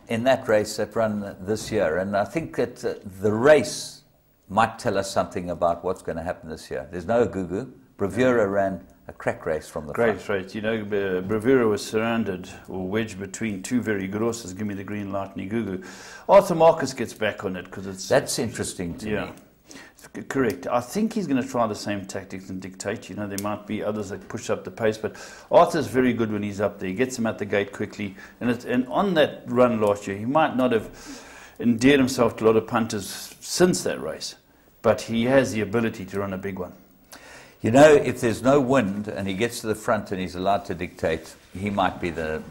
in that race that run this year, and I think that the race might tell us something about what's going to happen this year. There's no Igugu. Bravura ran a crack race from the front. Great race. You know, Bravura was surrounded or wedged between 2 very good horses, Gimme the Green Light and Igugu. Arthur Marcus gets back on it because it's... That's interesting to me. Correct. I think he's going to try the same tactics and dictate. You know, there might be others that push up the pace, but Arthur's very good when he's up there. He gets him at the gate quickly. And on that run last year, he might not have endeared himself to a lot of punters since that race, but he has the ability to run a big one. You know, if there's no wind and he gets to the front and he's allowed to dictate, he might be the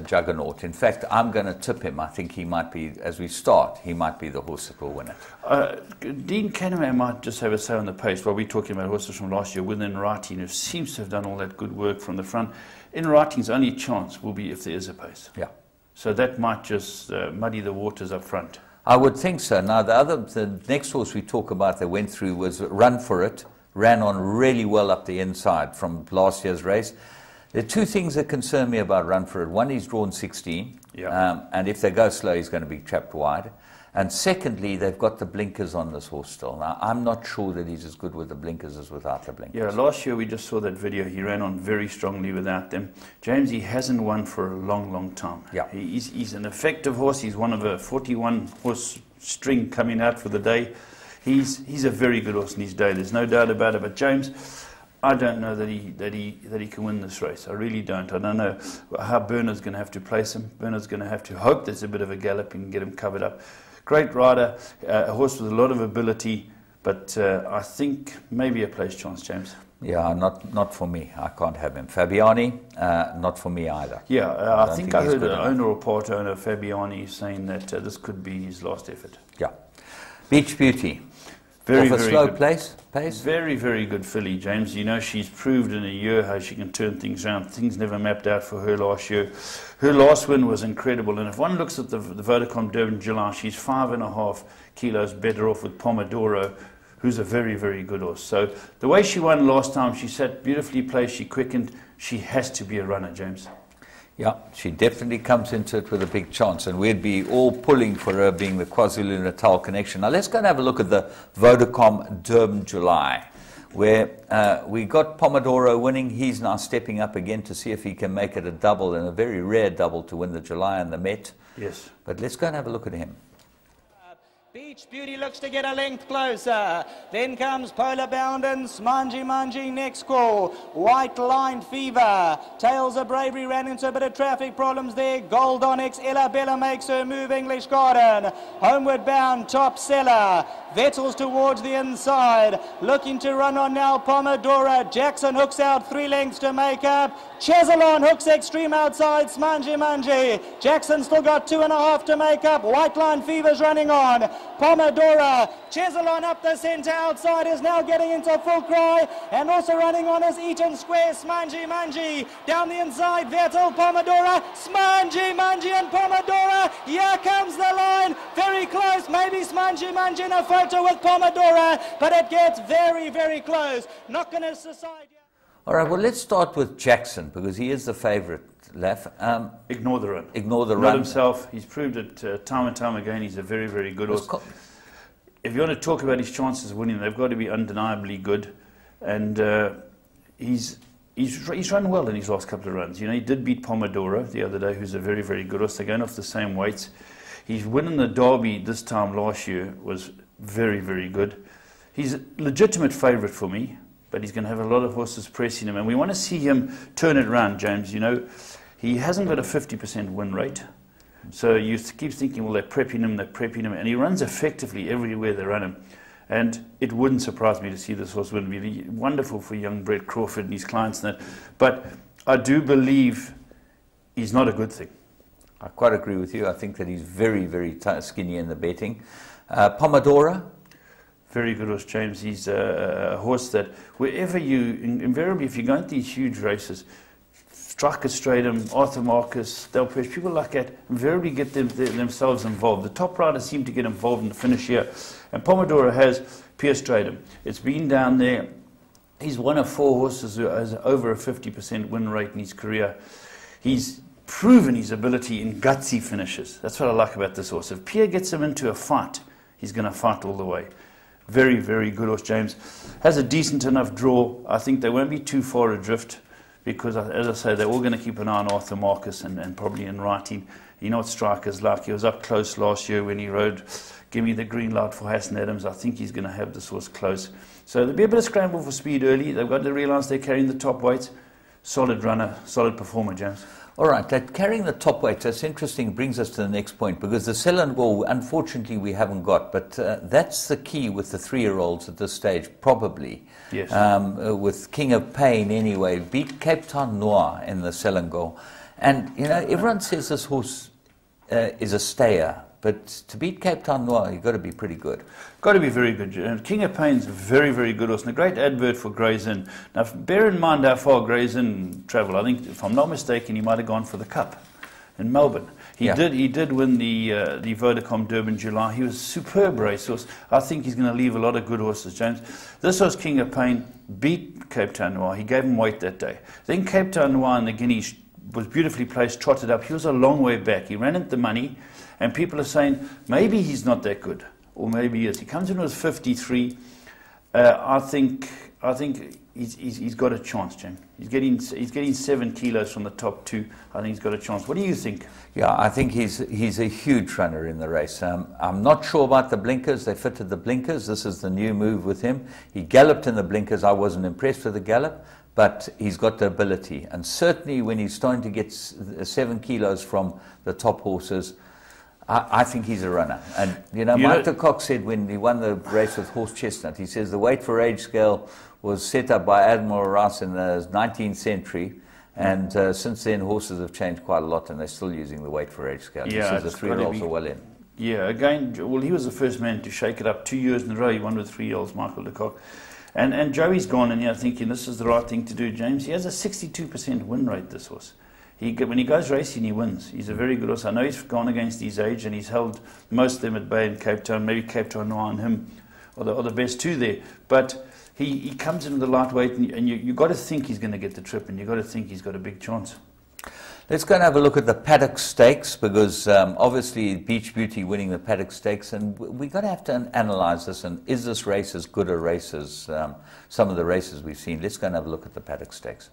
juggernaut. In fact, I'm going to tip him. I think he might be, as we start, he might be the horse that will win it. Dean Kahneman might just have a say on the pace. While we're talking about horses from last year, within Writing, who seems to have done all that good work from the front. In Writing's only chance will be if there is a pace. Yeah. So that might just muddy the waters up front. I would think so. Now, the next horse we talk about that went through was Run For It. Ran on really well up the inside from last year's race. There are two things that concern me about Run For It. One, he's drawn 16, and if they go slow, he's going to be trapped wide. And secondly, they've got the blinkers on this horse still. Now, I'm not sure that he's as good with the blinkers as without the blinkers. Yeah, last year we just saw that video. He ran on very strongly without them. James, he hasn't won for a long, long time. Yeah. He's an effective horse. He's one of a 41-horse string coming out for the day. He's a very good horse in his day. There's no doubt about it. But James, I don't know that he can win this race. I really don't. I don't know how Bernard's going to have to place him. Bernard's going to have to hope there's a bit of a gallop and get him covered up. Great rider, a horse with a lot of ability, but I think maybe a place chance, James. Yeah, not for me. I can't have him. Fabiani, not for me either. Yeah, I think I heard the owner or part owner, Fabiani, saying that this could be his last effort. Yeah. Beach Beauty. Very, off a very slow good. pace? Very, very good filly, James. You know, she's proved in a year how she can turn things around. Things never mapped out for her last year. Her last win was incredible. And if one looks at the Vodacom Durban July, she's 5.5 kilos better off with Pomodoro, who's a very, very good horse. So the way she won last time, she sat beautifully placed, she quickened. She has to be a runner, James. Yeah, she definitely comes into it with a big chance, and we'd be all pulling for her being the KwaZulu-Natal connection. Now let's go and have a look at the Vodacom Durban July, where we got Pomodoro winning. He's now stepping up again to see if he can make it a double, and a very rare double to win the July and the Met. Yes. But let's go and have a look at him. Beach Beauty looks to get a length closer. Then comes Polar Bound and Smanji next call. White Line Fever. Tales of Bravery ran into a bit of traffic problems there. Gold Onyx. Ella Bella makes her move. English Garden. Homeward Bound. Top Seller. Vettel's towards the inside. Looking to run on now. Pomodoro. Jackson hooks out 3 lengths to make up. Chesalon hooks extreme outside. Smanji. Jackson still got 2.5 to make up. White Line Fever's running on. Pomodoro, Chesalon up the centre outside is now getting into full cry, and also running on is Eaton Square, Smanji, down the inside, Vettel, Pomodoro, Smanji and Pomodoro, here comes the line, very close, maybe Smanji in a photo with Pomodoro, but it gets very, very close, not going to decide yet. All right, well, let's start with Jackson, because he is the favourite, Laf. Ignore the run. Ignore the Not run. himself. He's proved it time and time again. He's a very, very good horse. If you want to talk about his chances of winning, they've got to be undeniably good. And he's run well in his last couple of runs. You know, he did beat Pomodoro the other day, who's a very, very good horse. They're going off the same weights. He's winning the Derby this time last year was very, very good. He's a legitimate favourite for me, but he's going to have a lot of horses pressing him. And we want to see him turn it around, James. You know, he hasn't got a 50% win rate. So you keep thinking, well, they're prepping him. And he runs effectively everywhere they run him. And it wouldn't surprise me to see this horse win. It would be wonderful for young Brett Crawford and his clients. And that. But I do believe he's not a good thing. I quite agree with you. I think that he's very, very skinny in the betting. Pomodoro? Very good horse, James. He's a horse that wherever invariably, if you go into these huge races, Striker Stratum, Arthur Marcus, Del Press, people like that invariably get themselves involved. The top riders seem to get involved in the finish here. And Pomodoro has Pierce Stratum. It's been down there. He's one of 4 horses who has over a 50% win rate in his career. He's proven his ability in gutsy finishes. That's what I like about this horse. If Pierre gets him into a fight, he's going to fight all the way. Very, very good horse, James. Has a decent enough draw. I think they won't be too far adrift because, as I say, they're all going to keep an eye on Arthur Marcus and probably in Writing. You know what Striker's like. He was up close last year when he rode Give Me the Green Light for Hassan Adams. I think he's going to have this horse close. So there'll be a bit of scramble for speed early. They've got to realise they're carrying the top weights. solid runner, solid performer, James. All right, that carrying the top weight, that's interesting, brings us to the next point, because the Selangor, unfortunately, we haven't got, but that's the key with the 3-year-olds at this stage, probably. Yes. With King of Pain, anyway, beat Cape Town Noir in the Selangor. And, you know, everyone says this horse is a stayer, but to beat Cape Town Noir, you've got to be pretty good. Got to be very good. And King of Pain's a very, very good horse, and a great advert for Gray's Inn. Now, bear in mind how far Gray's Inn travelled. I think, if I'm not mistaken, he might have gone for the Cup in Melbourne. He did win the Vodacom Durban July. He was a superb racehorse. I think he's going to leave a lot of good horses, James. This horse, King of Pain, beat Cape Town Noir. He gave him weight that day. Then Cape Town Noir in the Guineas was beautifully placed, trotted up. He was a long way back. He ran into the money, and people are saying maybe he's not that good, or maybe he is. He comes in with 53. I think he's got a chance, Jim. He's getting 7 kilos from the top 2. I think he's got a chance. What do you think? Yeah, I think he's a huge runner in the race. I'm not sure about the blinkers. They fitted the blinkers. This is the new move with him. He galloped in the blinkers. I wasn't impressed with the gallop, but he's got the ability. And certainly when he's starting to get 7 kilos from the top horses, I think he's a runner. And, Mike de Kock said when he won the race with Horse Chestnut, he says the weight for age scale was set up by Admiral Ross in the 19th century. And since then, horses have changed quite a lot, and they're still using the weight for age scale. Yeah, he says the 3-year-olds are well in. Yeah, again, well, he was the first man to shake it up 2 years in a row. He won with 3-year-olds, Michael de Kock. And Joey's gone in here thinking this is the right thing to do, James. He has a 62% win rate, this horse. When he goes racing, he wins. He's a very good horse. I know he's gone against his age, and he's held most of them at bay in Cape Town. Maybe Cape Town Noir and him are the best two there. But he comes in with the lightweight, and you've got to think he's going to get the trip, and you've got to think he's got a big chance. Let's go and have a look at the Paddock Stakes, because obviously Beach Beauty winning the Paddock Stakes, and we've got to have to analyse this, and is this race as good a race as some of the races we've seen? Let's go and have a look at the Paddock Stakes.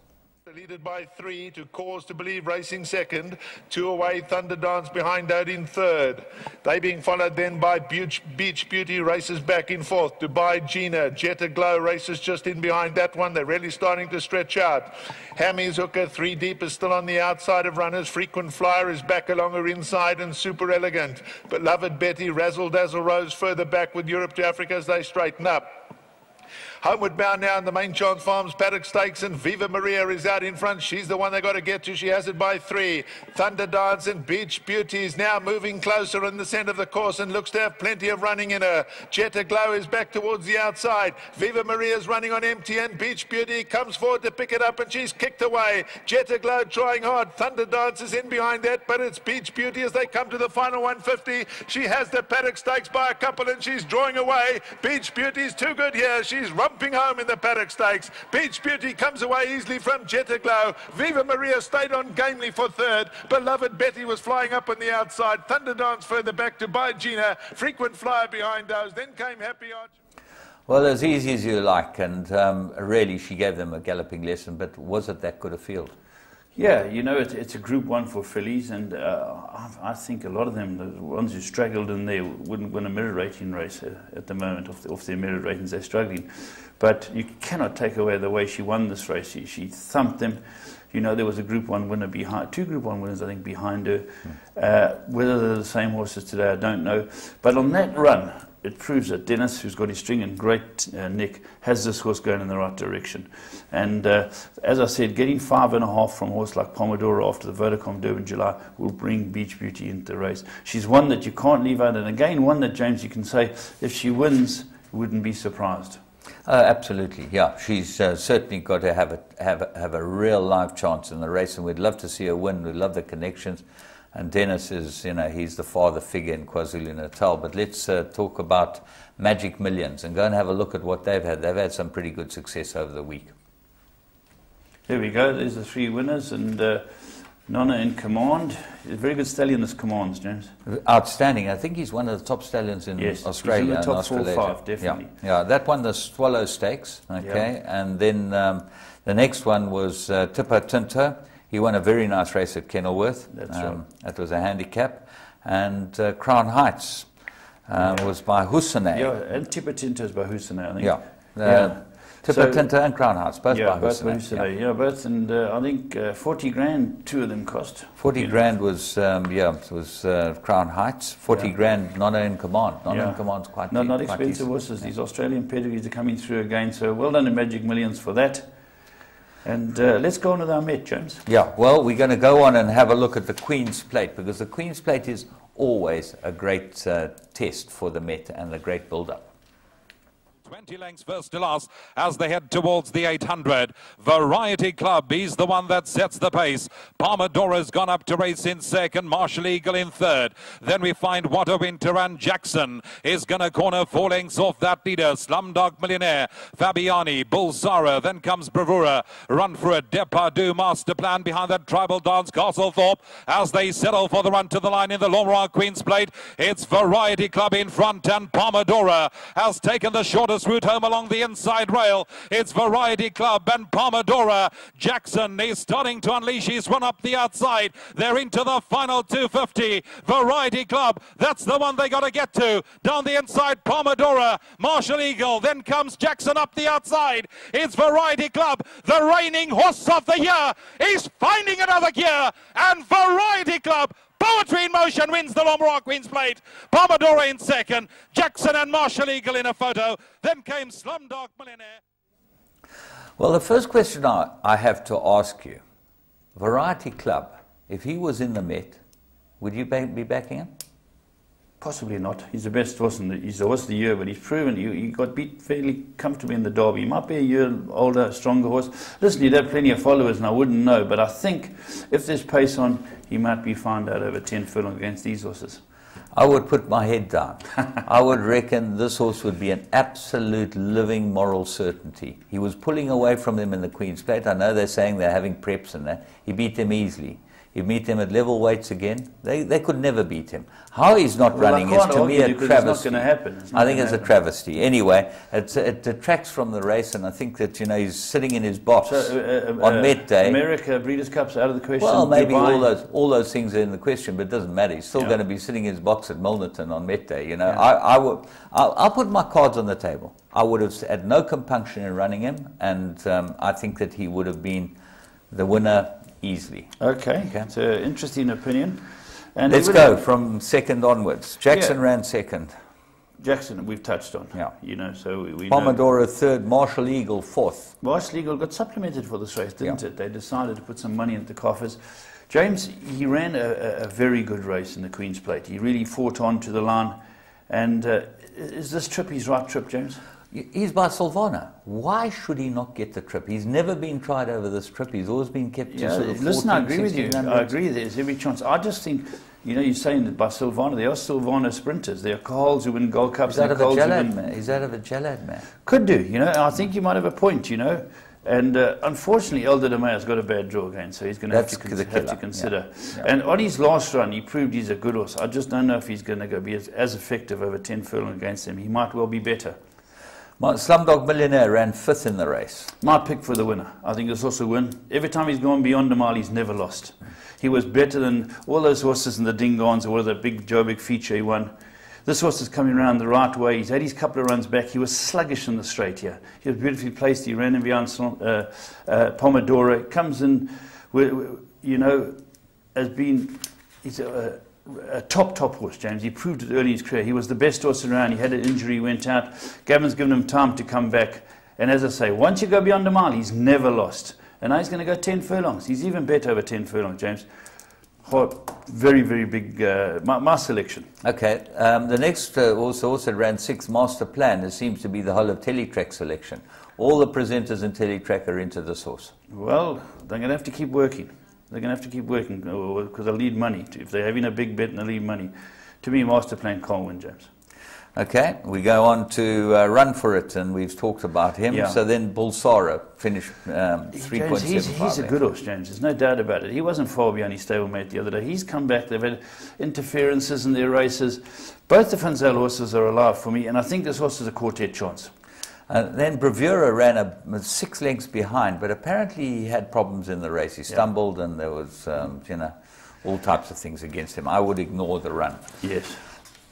Leaded by 3 to Cause to Believe racing second, 2 away Thunder Dance behind out in third. They being followed then by Beach Beauty races back in fourth. Dubai Gina, Jetta Glow races just in behind that one. They're really starting to stretch out. Hammy's Hooker 3 deep is still on the outside of runners. Frequent Flyer is back along her inside, and Super Elegant. Beloved Betty, Razzle Dazzle Rose further back with Europe to Africa as they straighten up. Homeward bound now in the Main Chance Farms Paddock Stakes, and Viva Maria is out in front. She's the one they got to get to. She has it by 3. Thunder Dance and Beach Beauty is now moving closer in the centre of the course and looks to have plenty of running in her. Jetta Glow is back towards the outside. Viva Maria is running on empty, and Beach Beauty comes forward to pick it up, and she's kicked away. Jetta Glow trying hard. Thunder Dance is in behind that, but it's Beach Beauty as they come to the final 150. She has the Paddock Stakes by a couple, and she's drawing away. Beach Beauty's too good here. She's romping home in the Paddock Stakes. Beach Beauty comes away easily from Jetta Glow. Viva Maria stayed on gamely for third. Beloved Betty was flying up on the outside. Thunder Dance further back to by Gina. Frequent Flyer behind those. Then came Happy Arch. Well, as easy as you like, and really she gave them a galloping lesson, but was it that good a field? Yeah, it's a Group 1 for fillies, and I think a lot of them, the ones who struggled in there, wouldn't win a merit rating race at the moment. Off their merit ratings, they're struggling. But you cannot take away the way she won this race. She thumped them. There was a Group 1 winner behind, 2 Group 1 winners, I think, behind her. Whether they're the same horses today, I don't know. But on that run, it proves that Dennis, who's got his string and great neck, has this horse going in the right direction. And as I said, getting 5.5 from a horse like Pomodoro after the Vodacom Durban July will bring Beach Beauty into the race. She's one that you can't leave out, and again, one that, James, you can say, if she wins, you wouldn't be surprised. Absolutely, yeah. She's certainly got to have a real live chance in the race, and we'd love to see her win. We'd love the connections. And Dennis is, he's the father figure in KwaZulu-Natal. But let's talk about Magic Millions and go and have a look at what they've had. They've had some pretty good success over the week. There we go. There's the 3 winners, and Nonna in command. He's a very good stallion, this Commands, James. Outstanding. I think he's one of the top stallions in Australia. He's in the top 4 or 5, definitely. Yeah, that won the Swallow Stakes. Okay, yeah. And then the next one was Tipper Tinto. He won a very nice race at Kenilworth. That's right. That was a handicap. And Crown Heights was by Hussein. Yeah, and Tipper Tinto's by Hussein, I think. Yeah. Tipper Tinter and Crown Heights, both yeah, by both Husinay. Yeah, both, and I think 40 grand, two of them cost. 40 grand was, it was Crown Heights. 40 grand, Nonna in Command. Nonna in Command's quite No, deep, not quite expensive decent. horses. These Australian pedigrees are coming through again, so well done to Magic Millions for that. And let's go on with our Met, James. Yeah, well, we're going to go on and have a look at the Queen's Plate, because the Queen's Plate is always a great test for the Met and a great build-up. 20 lengths first to last as they head towards the 800. Variety Club, he's the one that sets the pace. Palmadora's gone up to race in second. Martial Eagle in third. Then we find What a Winter, and Jackson is going to corner 4 lengths off that leader. Slumdog Millionaire, Fabiani, Bulsara. Then comes Bravura. Run for it. Depardieu, Master Plan behind that Tribal Dance. Castlethorpe as they settle for the run to the line in the Laurent Queen's Plate. It's Variety Club in front, and Palmadora has taken the shortest route home along the inside rail. It's Variety Club and Palmadora. Jackson is starting to unleash his run up the outside. They're into the final 250. Variety Club, that's the one they got to get to. Down the inside, Palmadora, Martial Eagle, then comes Jackson up the outside. It's Variety Club, the reigning horse of the year. He's finding another gear, and Variety Club, Poetry in Motion, wins the Laurent Queen's Plate. Palmadora in second. Jackson and Martial Eagle in a photo. Then came Slumdog Millionaire. Well, the first question I have to ask you, Variety Club, if he was in the Met, would you be backing him? Possibly not. He's the best horse, he's the horse of the year, but he's proven he got beat fairly comfortably in the Derby. He might be a year older, stronger horse. Listen, he'd have plenty of followers, and I wouldn't know, but I think if there's pace on, he might be found out over 10 furlongs against these horses. I would put my head down. I would reckon this horse would be an absolute living moral certainty. He was pulling away from them in the Queen's Plate. I know they're saying they're having preps and that. He beat them easily. You meet him at level weights again, they could never beat him. How he's not running is to me a travesty. It's not going to happen. I think it's a travesty. Anyway, it detracts from the race, and I think that he's sitting in his box on Met Day. America, Breeders' Cup's out of the question. Well, maybe Dubai. all those things are in the question, but it doesn't matter. He's still going to be sitting in his box at Milnerton on Met Day. I'll put my cards on the table. I would have had no compunction in running him, and I think that he would have been the winner easily. Okay. It's an interesting opinion. And let's go from second onwards. Jackson ran second. Jackson, we've touched on. Yeah. So we Palmadora third, Martial Eagle fourth. Martial Eagle got supplemented for this race, didn't it? They decided to put some money into the coffers. James, he ran a very good race in the Queen's Plate. He really fought on to the line. And is this trip his right trip, James? He's by Silvana. Why should he not get the trip? He's never been tried over this trip. He's always been kept to sort of 14, listen, I agree with you. 1600. I agree. There's every chance. I just think, you're saying that by Silvana, there are Silvana sprinters. There are Coles who win Gold Cups. He's out of a Jalad, man. He's out of a Jalad, man. Could do, I think you might have a point, And unfortunately, Elder de Meier's got a bad draw again, so he's going to have to consider. Yeah. And on his last run, he proved he's a good horse. I just don't know if he's going to be as effective over 10 furlongs against him. He might well be better. Slumdog Millionaire ran fifth in the race. My pick for the winner. I think this horse will win. Every time he's gone beyond the mile, he's never lost. He was better than all those horses in the Dingons, or the big Joburg feature he won. This horse is coming around the right way. He's had his couple of runs back. He was sluggish in the straight here. He was beautifully placed. He ran in beyond Palmadora. Comes in, has been... He's a top horse, James. He proved it early in his career. He was the best horse around. He had an injury, he went out. Gavin's given him time to come back. And as I say, once you go beyond a mile, he's never lost. And now he's going to go 10 furlongs. He's even better over 10 furlongs, James. Very, very big, my selection. Okay. The next horse that ran sixth, Master Plan. This seems to be the whole of Teletrack selection. All the presenters in Teletrack are into this horse. Well, they're going to have to keep working. They're going to have to keep working because they'll need money. If they're having a big bet and they'll need money. To me, Master Plan can't win, James. Okay, we go on to Run For It, and we've talked about him. Yeah. So then Bulsara finished 3.75. He's a good horse, James. There's no doubt about it. He wasn't far behind his stablemate the other day. He's come back. They've had interferences in their races. Both the Funzel horses are alive for me, and I think this horse is a quartet chance. Then Bravura ran 6 lengths behind, but apparently he had problems in the race. He stumbled, and there was, all types of things against him. I would ignore the run. Yes.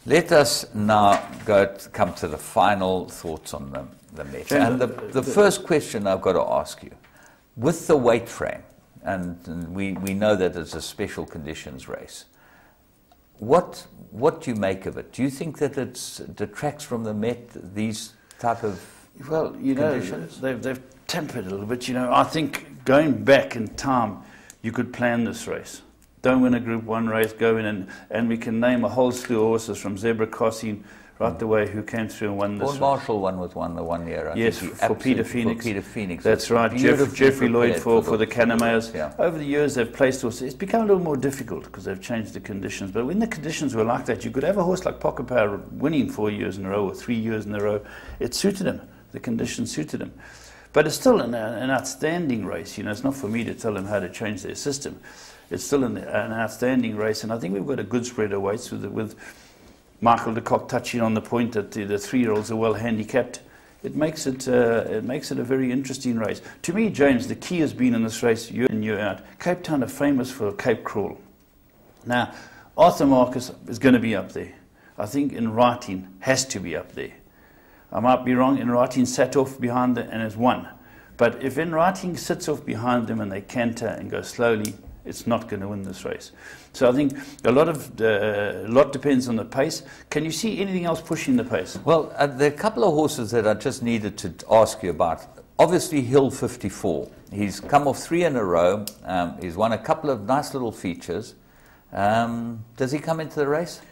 Let us now come to the final thoughts on the Met. And the first question I've got to ask you, with the weight frame, and we know that it's a special conditions race, what do you make of it? Do you think that it detracts from the Met, these type of conditions? They've tempered a little bit. I think going back in time, you could plan this race. Don't win a Group 1 race, go in and we can name a whole slew of horses from Zebra Crossing right the way who came through and won this race. Paul Marshall won with the 1 year. Yes, for Peter Phoenix. For Peter Phoenix. That's right. Jeffrey Lloyd for the Canamayas. Yeah. Over the years, they've placed horses. It's become a little more difficult because they've changed the conditions. But when the conditions were like that, you could have a horse like Pocket Power winning 4 years in a row or 3 years in a row. It suited him. The conditions suited him. But it's still an outstanding race. It's not for me to tell them how to change their system. It's still an outstanding race, and I think we've got a good spread of weights with Michael de Kock touching on the point that the 3-year-olds are well handicapped. It makes it a very interesting race. To me, James, the key has been in this race year in, year out. Cape Town are famous for a Cape Crawl. Now, Arthur Marcus is going to be up there. I think In Writing has to be up there. I might be wrong. In Writing sat off behind them and has won. But if In Writing sits off behind them and they canter and go slowly, it's not going to win this race. So I think a lot depends on the pace. Can you see anything else pushing the pace? Well, there are a couple of horses that I just needed to ask you about. Obviously, Hill 54. He's come off 3 in a row. He's won a couple of nice little features. Does he come into the race?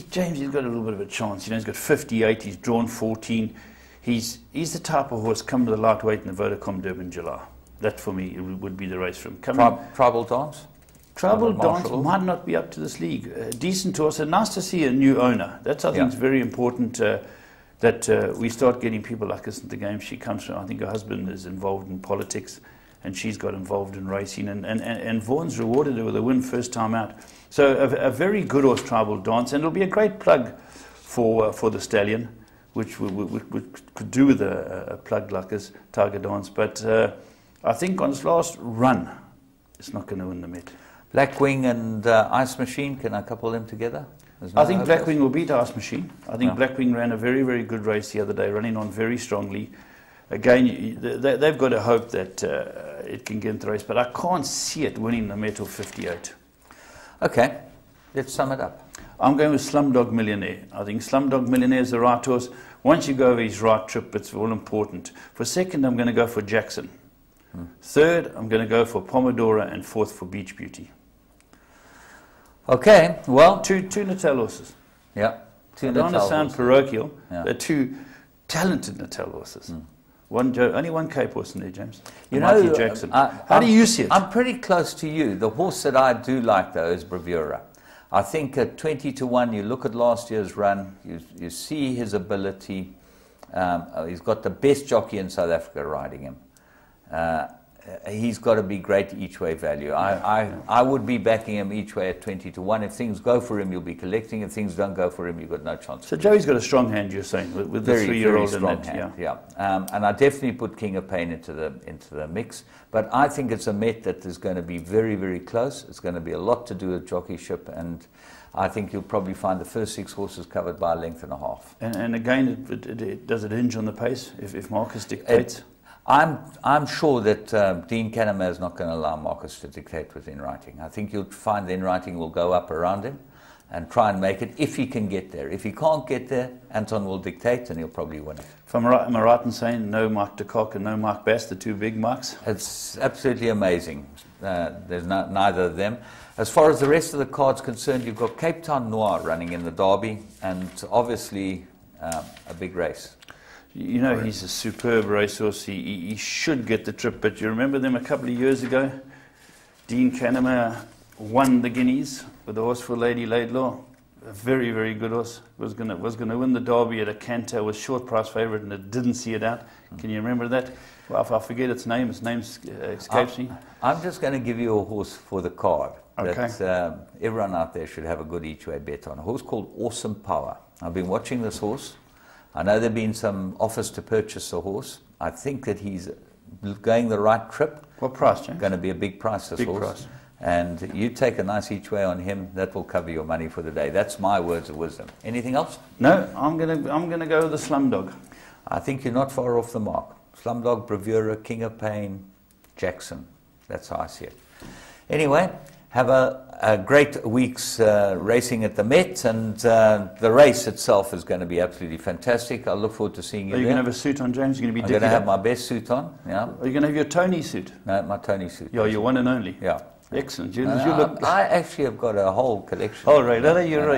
James, he's got a little bit of a chance. He's got 58. He's drawn 14. He's the type of horse come to the lightweight in the Vodacom Durban in July. That, for me, would be the race for him. Tribal Dance? Tribal Dance might not be up to this league. Decent horse, and nice to see a new owner. That's, I think, is very important that we start getting people like this in the game. She comes from, I think her husband is involved in politics, and she's got involved in racing. And Vaughan's rewarded her with a win first time out. So a very good horse, Tribal Dance, and it'll be a great plug for the stallion, which could do with a plug like this, Tiger Dance. But I think on its last run, it's not going to win the Met. Blackwing and Ice Machine, can I couple them together? I think Blackwing will beat Ice Machine. I think Blackwing ran a very, very good race the other day, running on very strongly. Again, they've got to hope that it can get into the race, but I can't see it winning the Met of 58. Okay, let's sum it up. I'm going with Slumdog Millionaire. I think Slumdog Millionaire is the right horse. Once you go over his right trip, it's all important. For second, I'm going to go for Jackson. Third, I'm going to go for Pomodora, and fourth for Beach Beauty. Okay, well, two Natal horses. Yeah, I don't want to sound parochial. Yeah. They're two talented Natal horses. Only one Cape horse in there, James. Mikey Jackson. How do you see it? I'm pretty close to you. The horse that I do like, though, is Bravura. I think at 20 to 1, you look at last year's run, you see his ability. He's got the best jockey in South Africa riding him. He's got to be great each way value. I would be backing him each way at 20 to 1. If things go for him, you'll be collecting. If things don't go for him, you've got no chance. So Joey's got a strong hand, you're saying, with the 3-year-old in that. Hand, yeah. And I definitely put King of Pain into the mix. But I think it's a Met that is going to be very, very close. It's going to be a lot to do with jockeyship, and I think you'll probably find the first 6 horses covered by a length and a half. And again, does it hinge on the pace if Marcus dictates? I'm sure that Dean Canama is not going to allow Marcus to dictate with In Writing. I think you'll find the In Writing will go up around him and try and make it if he can get there. If he can't get there, Anton will dictate and he'll probably win it. Am I right in saying no Mark de Kock and no Mark Bass, the 2 big marks? It's absolutely amazing. There's neither of them. As far as the rest of the card's concerned, you've got Cape Town Noir running in the Derby, and obviously a big race. You know, he's a superb racehorse. He should get the trip, but you remember them a couple of years ago? Dean Canama won the Guineas with the horse for Lady Laidlaw. A very, very good horse. Was going to win the Derby at a canter, was short price favourite, and it didn't see it out. Can you remember that? Well, if I forget its name escapes me. I'm just going to give you a horse for the card. Okay. That everyone out there should have a good each way bet on. A horse called Awesome Power. I've been watching this horse. I know there have been some offers to purchase the horse. I think that he's going the right trip. What price, James? Going to be a big price, this horse. Price. And you take a nice each way on him, that will cover your money for the day. That's my words of wisdom. Anything else? No, I'm gonna go with the Slumdog. I think you're not far off the mark. Slumdog, Bravura, King of Pain, Jackson. That's how I see it. Anyway, have a great week's racing at the Met, and the race itself is going to be absolutely fantastic. I look forward to seeing you. Are you there. going to have a suit on, James? You're going to be I'm going to have my best suit on. Yeah. Are you going to have your Tony suit? No, my Tony suit. Yeah, your one and only. Yeah. Excellent. You look. I actually have got a whole collection. Oh, right.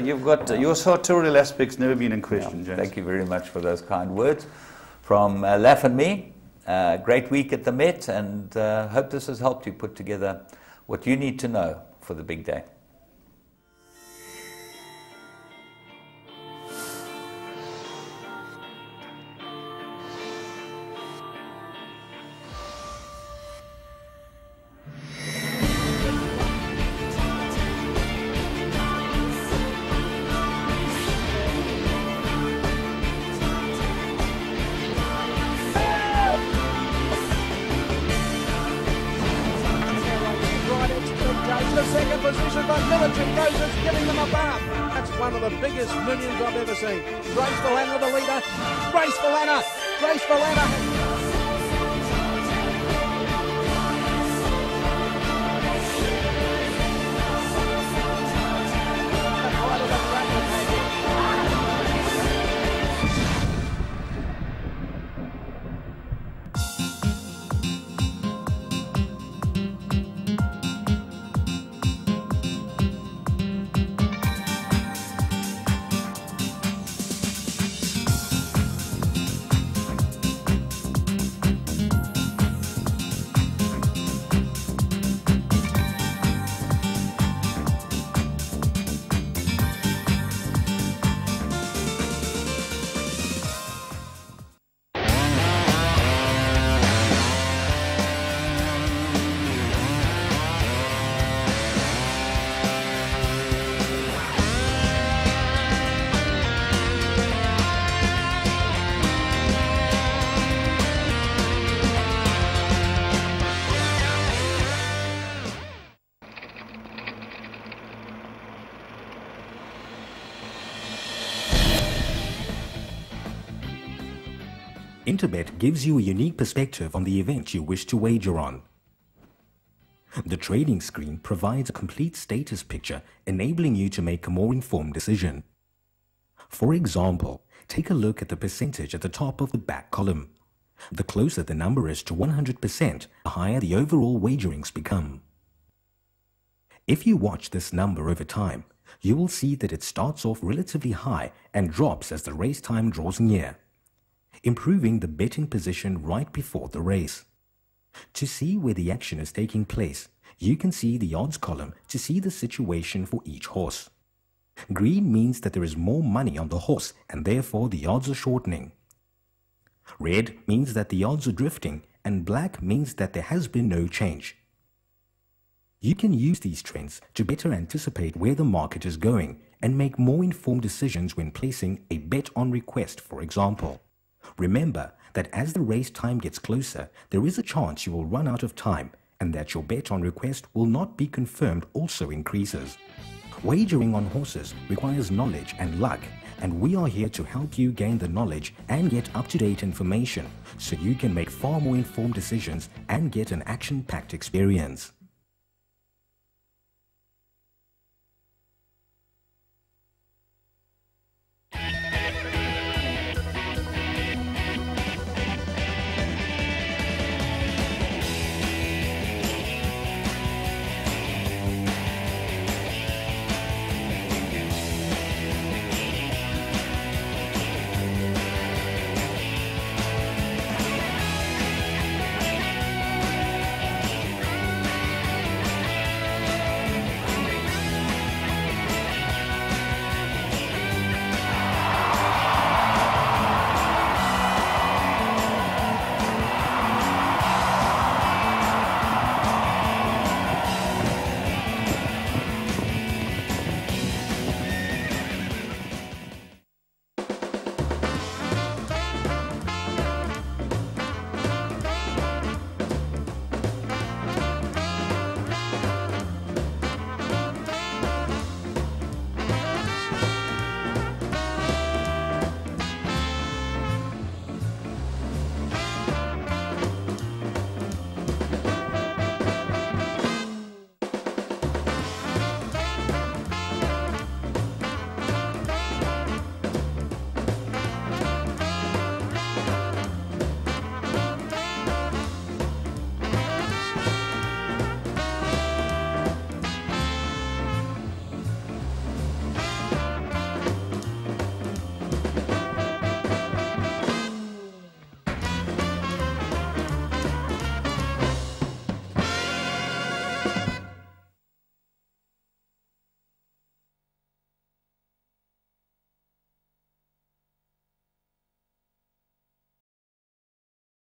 You've got your sartorial aspects never been in question, James. Thank you very much for those kind words from Laff and me. Great week at the Met, and hope this has helped you put together what you need to know for the big day. The second position, but Militant Roses giving them a bath. That's one of the biggest millions I've ever seen. Graceful Anna, the leader. Graceful Anna. Graceful Anna. Interbet gives you a unique perspective on the event you wish to wager on. The trading screen provides a complete status picture, enabling you to make a more informed decision. For example, take a look at the percentage at the top of the back column. The closer the number is to 100%, the higher the overall wagerings become. If you watch this number over time, you will see that it starts off relatively high and drops as the race time draws near, improving the betting position right before the race. To see where the action is taking place, you can see the odds column to see the situation for each horse. Green means that there is more money on the horse and therefore the odds are shortening. Red means that the odds are drifting, and black means that there has been no change. You can use these trends to better anticipate where the market is going and make more informed decisions when placing a bet on request, for example. Remember that as the race time gets closer, there is a chance you will run out of time and that your bet on request will not be confirmed also increases. Wagering on horses requires knowledge and luck, and we are here to help you gain the knowledge and get up-to-date information so you can make far more informed decisions and get an action-packed experience.